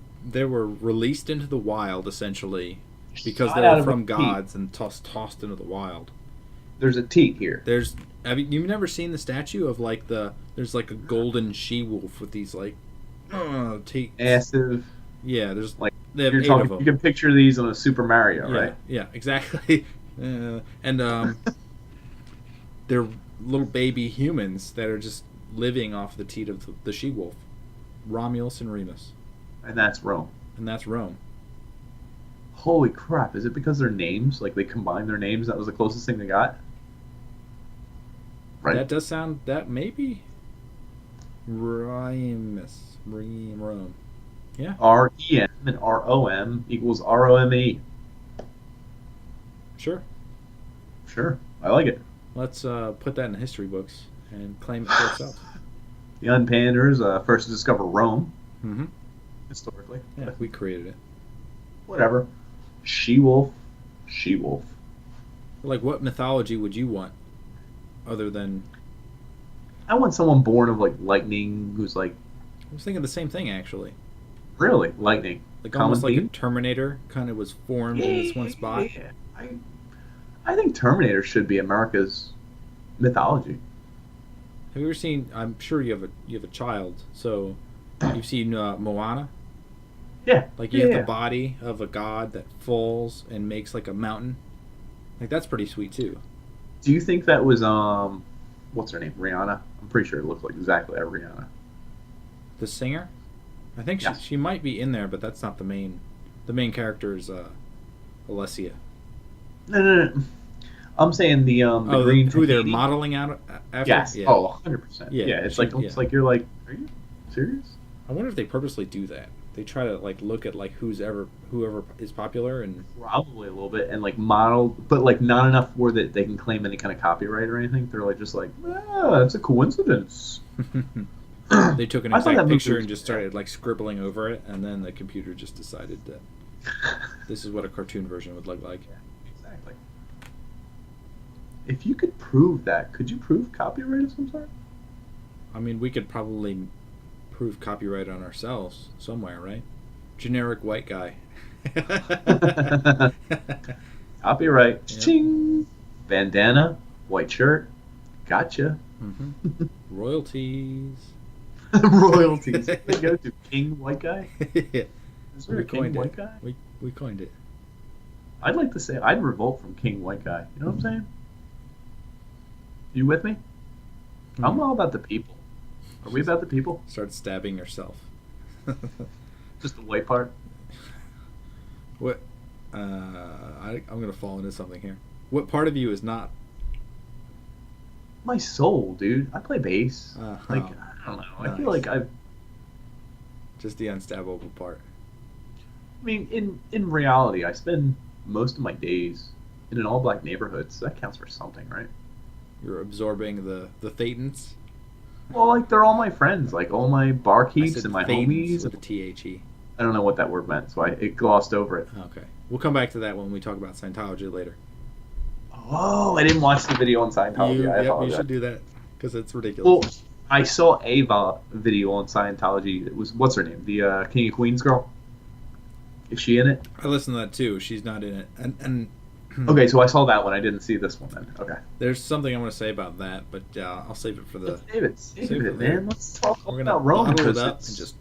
released into the wild essentially because Shot they out were of from a gods and tossed into the wild. There's a teat here. You've never seen the statue of like there's like a golden she-wolf with these like teeth. Massive. Yeah, there's Like they have you're 8 talking. of them. You can picture these on a Super Mario, Yeah, right? yeah, exactly. And they're little baby humans that are just living off the teat of the she-wolf. Romulus and Remus. And that's Rome. And that's Rome. Holy crap! Is it because their names, like they combined their names? That was the closest thing they got. Right. That does sound that maybe. Remus, Rome. Yeah. REM and ROM equals ROME. Sure. Sure, I like it. Let's put that in the history books and claim it for itself. The Panthers first to discover Rome, Mm-hmm. historically. Yeah, we created it. Whatever. She-wolf. Like, what mythology would you want, other than? I want someone born of like lightning, who's like I was thinking the same thing actually. really lightning. Like Common almost like a theme? Terminator kind of was formed in this one spot. Yeah. I think Terminator should be America's mythology. Have you ever seen? I'm sure you have a child, so you've seen Moana. Yeah. Like you have the body of a god that falls and makes like a mountain. Like that's pretty sweet too. Do you think that was what's her name? Rihanna? I'm pretty sure it looked like exactly like Rihanna. The singer, I think Yes. she might be in there, but that's not the main. The main character is Alessia. No. I'm saying the green who they're Tahiti. modeling out after. Yes. Yeah. Oh, 100%. Yeah, Yeah. It's she- like it's like you're like, are you serious? I wonder if they purposely do that. They try to like look at like whoever is popular and Probably a little bit, and like model, but like not enough where that they can claim any kind of copyright or anything. They're like just like, it's a coincidence. they took an I thought that exact movie picture was- and just started like scribbling over it, and then the computer just decided that this is what a cartoon version would look like. Exactly. If you could prove that, could you prove copyright of some sort? I mean, we could probably prove copyright on ourselves somewhere, right? Generic white guy. Copyright. Yeah. Ching. Bandana. White shirt. Gotcha. Mm-hmm. Royalties. Royalties. They go to King White Guy. Yeah. Is there a We King coined White it. Guy? We coined it. I'd like to say I'd revolt from King White Guy. You know what I'm saying? You with me? I'm all about the people. Are we about the people? Start stabbing yourself. Just the white part? What? I'm gonna fall into something here. What part of you is not? My soul, dude. I play bass. Like, Oh, I don't know. I nice. feel like I've... just the unstabbable part. I mean, in reality, I spend most of my days in an all-black neighborhood, so that counts for something, right? You're absorbing the thetans. Well, like, they're all my friends. Like, all my I barkeeps said and my thetans homies. with a THE. I don't know what that word meant, so it glossed over it. Okay, we'll come back to that when we talk about Scientology later. Oh, I didn't watch the video on Scientology. I You apologize. should do that because it's ridiculous. Well, I saw a video on Scientology. It was, what's her name? The King of Queens girl? Is she in it? I listened to that too. She's not in it, and Okay, so I saw that one. I didn't see this one then. Okay. there's something I want to say about that, but I'll save it for the. Save it it, later. man. Let's talk We're gonna about Rome. bottle it because up it's- and just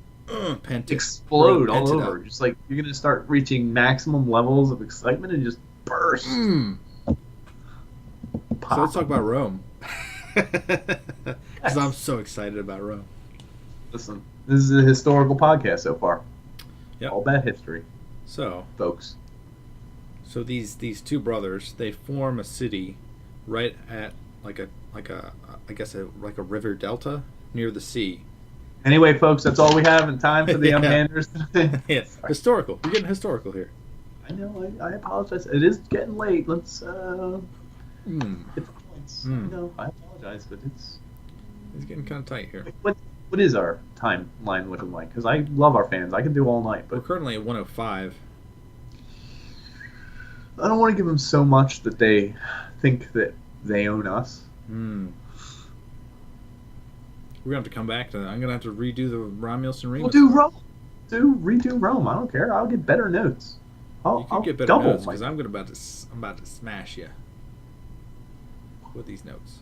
pent explode all pent it over. up. Just like you're gonna start reaching maximum levels of excitement and just burst. So let's talk about Rome. Because I'm so excited about Rome. Listen, this is a historical podcast so far. Yep. All about history. So, folks. So these two brothers, they form a city right at like a river delta near the sea. Anyway, folks, that's all we have in time for the Panders. Yeah, historical. We're getting historical here. I know. I apologize. It is getting late. Let's hit the points. No, I apologize, but it's getting kind of tight here. What is our timeline looking like? Because I love our fans. I can do all night, but we're currently at 105. I don't want to give them so much that they think that they own us. We're gonna have to come back to that. I'm gonna have to redo the Romulus and Remus. We'll do Rome. Redo Rome. I don't care. I'll get better notes. I'll get better notes because I'm about to smash you with these notes.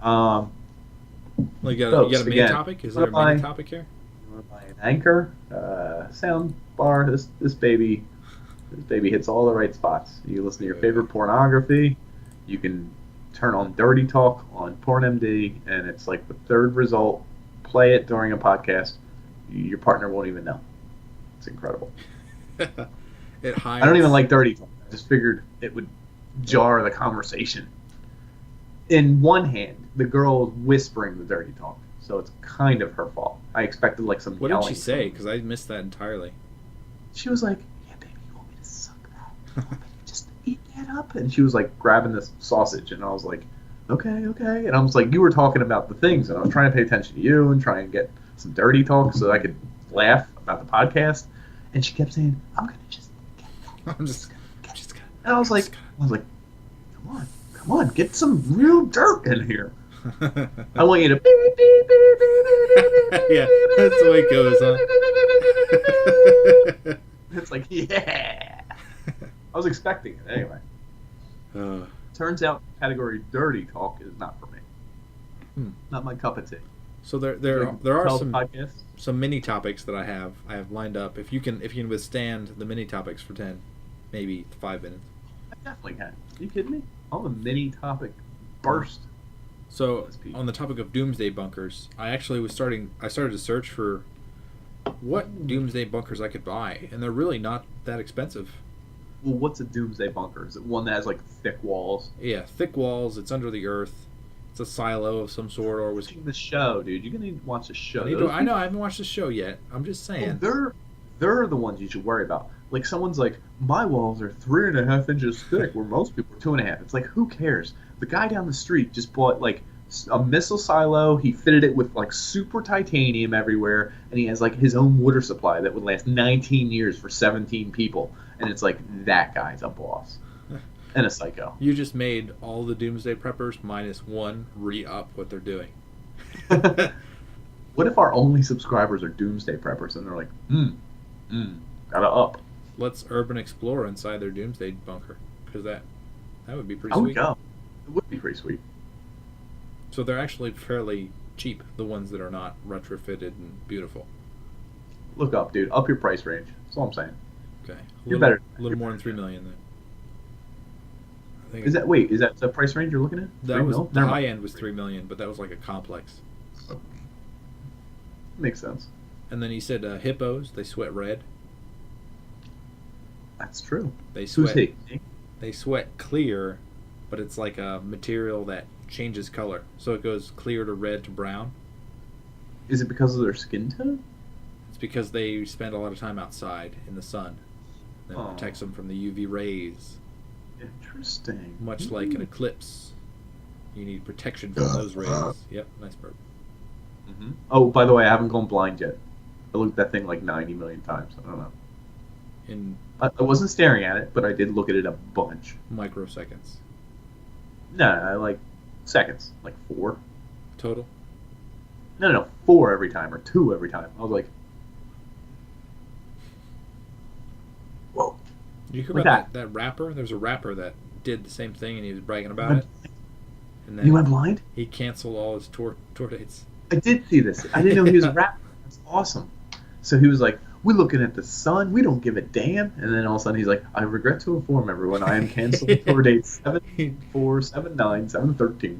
Well, you got a main topic? Is there a main topic here? You want to buy an anchor, sound bar? This baby hits all the right spots. You listen to your favorite pornography. You can turn on Dirty Talk on PornMD, and it's like the third result. Play it during a podcast. Your partner won't even know. It's incredible. I don't even like Dirty Talk. I just figured it would jar the conversation. In one hand, the girl is whispering the dirty talk, so it's kind of her fault. I expected like some What yelling. did she say? Because I missed that entirely. She was like, "Yeah, baby, you want me to suck that? You want me to just eat that up?" And she was like grabbing this sausage, and I was like, "Okay." And I was like, "You were talking about the things," and I was trying to pay attention to you and try and get some dirty talk so I could laugh about the podcast. And she kept saying, "I'm gonna just get that. I'm just gonna." And I was like, "Come on, get some real dirt in here." I want you to. Yeah, that's the way it goes, huh? It's like, yeah. I was expecting it anyway. Turns out category dirty talk is not for me. Not my cup of tea. So there are some mini topics that I have lined up. If you can withstand the mini topics for 10, maybe 5 minutes. I definitely can. Are you kidding me? I'll have a mini topic burst. So on the topic of doomsday bunkers, I started to search for what doomsday bunkers I could buy, and they're really not that expensive. Well, what's a doomsday bunker? Is it one that has like thick walls? Yeah, thick walls. It's under the earth. It's a silo of some sort, or was the show, dude. You're gonna watch the show. I know. I haven't watched the show yet. I'm just saying. Well, they're the ones you should worry about. Like someone's like, my walls are 3.5 inches thick, where most people are 2.5. It's like, who cares? The guy down the street just bought like a missile silo. He fitted it with like super titanium everywhere, and he has like his own water supply that would last 19 years for 17 people. And it's like, that guy's a boss and a psycho. You just made all the doomsday preppers -1 re-up what they're doing. What if our only subscribers are doomsday preppers and they're like, gotta up? Let's urban explore inside their doomsday bunker, because that would be pretty sweet. I would go. It would be pretty sweet. So they're actually fairly cheap, the ones that are not retrofitted and beautiful. Look up, dude. Up your price range. That's all I'm saying. Okay. You're better. A little more than $3 million then. Is that the price range you're looking at? That was the high end was $3 million, but that was like a complex. Makes sense. And then he said hippos, they sweat red. That's true. They sweat. Who's he? They sweat clear, but it's like a material that changes color, so it goes clear to red to brown. Is it because of their skin tone? It's because they spend a lot of time outside in the sun. That protects them from the UV rays. Interesting. Much like an eclipse, you need protection from those rays. Yep, nice burp. Mm-hmm. Oh, by the way, I haven't gone blind yet. I looked at that thing like 90 million times. I don't know. I wasn't staring at it, but I did look at it a bunch. Microseconds. No, like seconds, like 4 total. No, 4 every time or 2 every time. I was like, whoa. You hear about that rapper? There's a rapper that did the same thing, and he was bragging about it. And then he went blind? He canceled all his tour dates. I did see this. I didn't know he was a rapper. That's awesome. So he was like, we're looking at the sun. We don't give a damn. And then all of a sudden he's like, I regret to inform everyone I am canceling tour dates 7/4/7/9/7/13.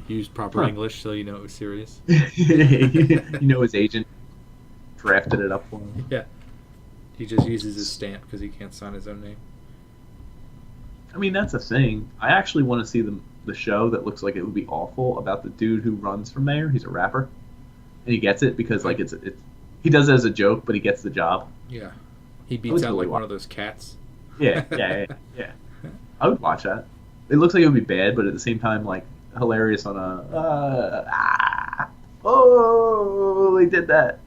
He used proper English so you know it was serious. You know his agent drafted it up for him. Yeah. He just uses his stamp because he can't sign his own name. I mean, that's a thing. I actually want to see the show that looks like it would be awful about the dude who runs for mayor. He's a rapper. And he gets it because like it's he does it as a joke, but he gets the job. Yeah. He beats out like one of those cats. Yeah. I would watch that. It looks like it would be bad, but at the same time, like, hilarious on a they did that.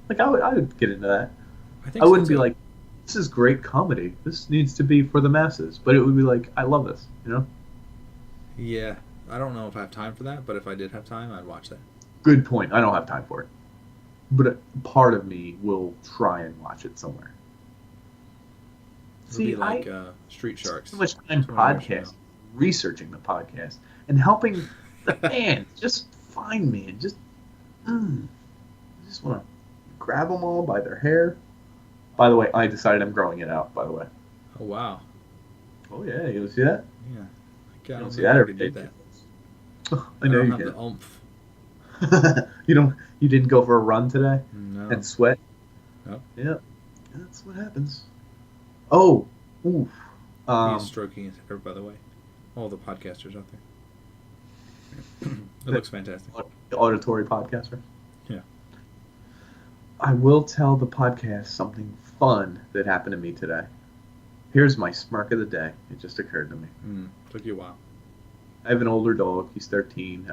Like I would get into that. I wouldn't be like, this is great comedy. This needs to be for the masses. But it would be like, I love this, you know? Yeah. I don't know if I have time for that, but if I did have time, I'd watch that. Good point. I don't have time for it. But a part of me will try and watch it somewhere. It'll be like Street Sharks. So much time podcast, researching the podcast, and helping the fans just find me and just I just want to grab them all by their hair. By the way, I decided I'm growing it out, by the way. Oh, wow. Oh, yeah. You see that? Yeah. You don't see that every day. I know you can. I don't have the oomph. You didn't go for a run today? No. And sweat? No. Yeah. That's what happens. Oh. Oof. He's stroking his hair, by the way. All the podcasters out there. It looks fantastic. The auditory podcaster? Yeah. I will tell the podcast something fun that happened to me today. Here's my smirk of the day. It just occurred to me. Took you a while. I have an older dog. He's 13.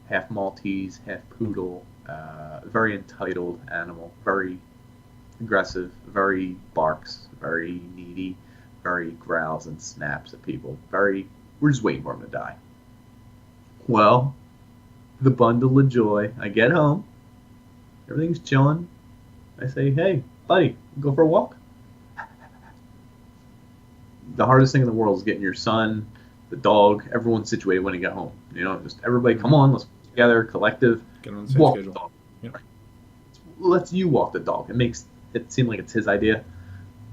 Half Maltese, half poodle. Very entitled animal. Very aggressive. Very barks. Very needy. Very growls and snaps at people. We're just waiting for him to die. Well, the bundle of joy. I get home. Everything's chilling. I say, hey, buddy, go for a walk. The hardest thing in the world is getting your son, the dog, everyone situated when you get home. You know, just everybody, come on, let's work together, collective. Get on the same walk schedule. The dog. Yep. Let's you walk the dog. It makes it seem like it's his idea.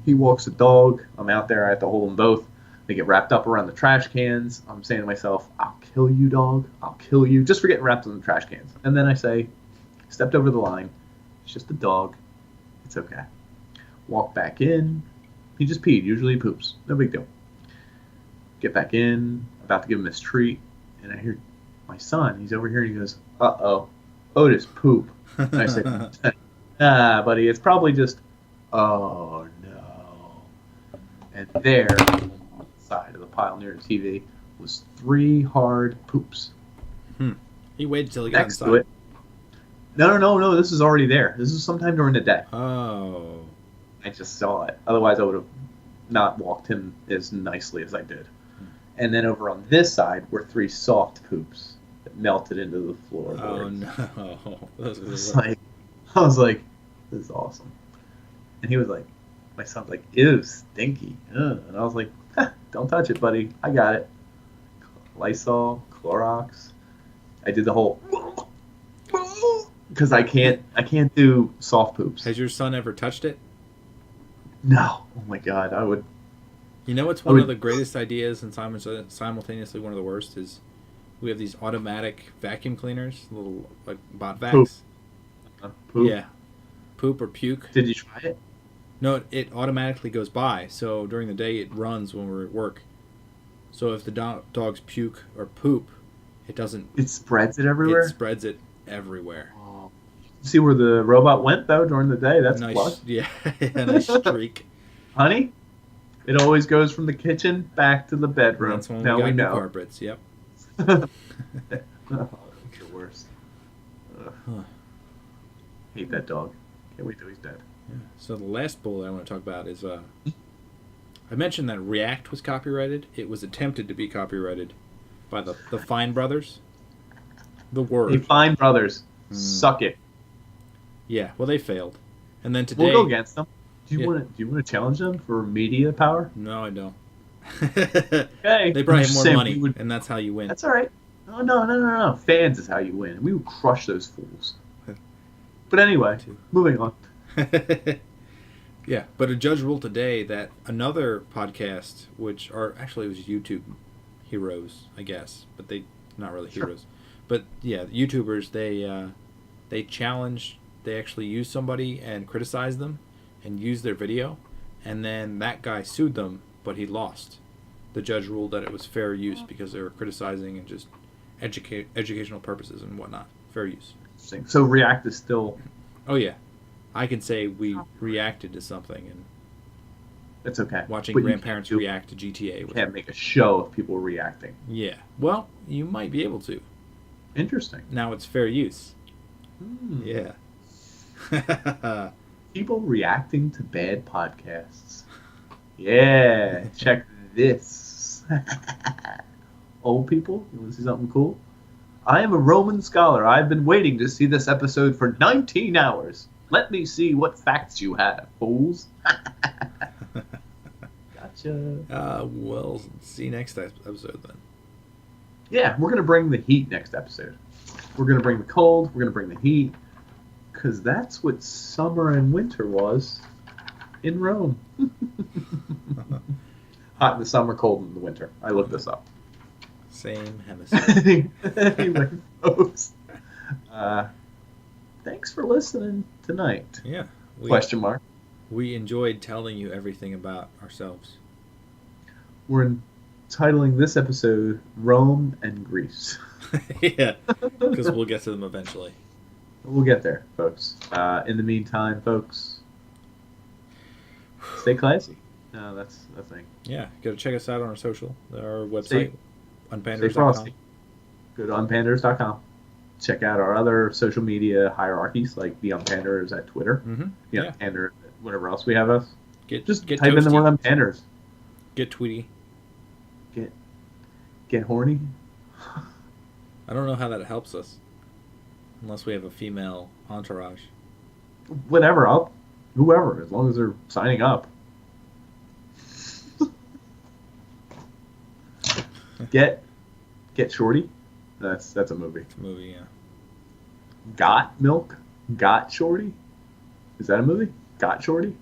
He walks the dog. I'm out there. I have to hold them both. They get wrapped up around the trash cans. I'm saying to myself, I'll kill you, dog. I'll kill you. Just for getting wrapped in the trash cans. And then I say, stepped over the line. It's just a dog. It's okay. Walk back in. He just peed. Usually he poops. No big deal. Get back in. About to give him his treat. And I hear my son. He's over here and he goes, uh-oh. Otis, poop. And I said, buddy, it's probably just, oh, no. And there, on the side of the pile near the TV, was 3 hard poops. He waited till he got Next inside. to it. No. This is already there. This is sometime during the day. Oh. I just saw it. Otherwise, I would have not walked him as nicely as I did. And then over on this side were 3 soft poops that melted into the floor. Oh, no. Those are the worst. I was like, this is awesome. And he was like, my son's like, ew, stinky. Ugh. And I was like, don't touch it, buddy. I got it. Lysol, Clorox. I did the whole... Because I can't do soft poops. Has your son ever touched it? No. Oh my God, I would. You know what's one of the greatest ideas and simultaneously one of the worst is we have these automatic vacuum cleaners, little like bot vacs. Poop. Yeah. Poop or puke. Did you try it? No, it automatically goes by. So during the day it runs when we're at work. So if the dogs puke or poop, it doesn't. It spreads it everywhere. It spreads it everywhere. Oh. See where the robot went though during the day. That's nice. Plus. Yeah, a nice streak. Honey, it always goes from the kitchen back to the bedroom. That's when now we got we new know. carpets. Yep. Oh, that's the worst. Huh. Hate that dog. Can't wait till he's dead. Yeah. So the last bullet I want to talk about is I mentioned that React was copyrighted. It was attempted to be copyrighted by the Fine brothers. The word. Hey, Fine brothers, suck it. Yeah, well they failed. And then today We'll go against them. Do you want to challenge them for media power? No, I don't. Okay. They probably have more money, would... and that's how you win. That's all right. No. Fans is how you win. We would crush those fools. But anyway, moving on. Yeah, but a judge ruled today that another podcast, which are actually it was YouTube heroes, I guess, but they not really heroes, but yeah, YouTubers they challenged, they actually used somebody and criticized them, and used their video, and then that guy sued them, but he lost. The judge ruled that it was fair use because they were criticizing and just educational purposes and whatnot. Fair use. So React is still. Oh yeah, I can say we reacted to something and. It's okay. Watching But grandparents react to GTA. You can't make a show of people reacting. Yeah. Well, you might be able to. Interesting. Now it's fair use. Yeah. People reacting to bad podcasts. Yeah. Check this. Old people, you want to see something cool? I am a Roman scholar. I've been waiting to see this episode for 19 hours. Let me see what facts you have, fools. Gotcha. Well, see you next episode then. Yeah, we're going to bring the heat next episode. We're going to bring the cold. We're going to bring the heat. Because that's what summer and winter was in Rome. Hot in the summer, cold in the winter. I looked this up. Same hemisphere. Anyway, folks. Thanks for listening tonight. Yeah. Question mark. We enjoyed telling you everything about ourselves. We're entitling this episode Rome and Greece. Yeah, because we'll get to them eventually. We'll get there, folks. In the meantime, folks, stay classy. That's the thing. Yeah, go check us out on our social, our website, Stay frosty. Go to unpanders.com. Check out our other social media hierarchies, like the Unpanders at Twitter. Mm-hmm. Yeah, Pander, whatever else we have us. Just get type toasty. in the word Unpanders. Get tweety. Get horny. I don't know how that helps us, unless we have a female entourage. Whatever, whoever, as long as they're signing up. Get Shorty. That's a movie. It's a movie, yeah. Got Milk? Got Shorty? Is that a movie? Got Shorty?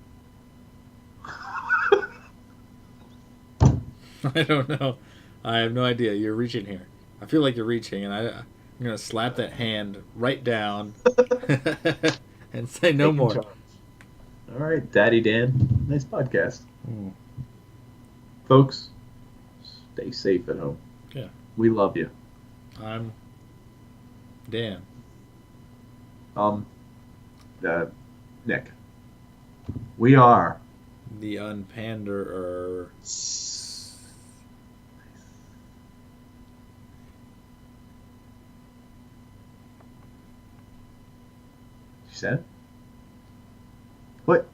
I don't know. I have no idea. You're reaching here. I feel like you're reaching, and I'm going to slap that hand right down and say no more. All right, Daddy Dan. Nice podcast. Folks, stay safe at home. Yeah. We love you. I'm Dan. Nick. We are the Unpanderer. She said? What?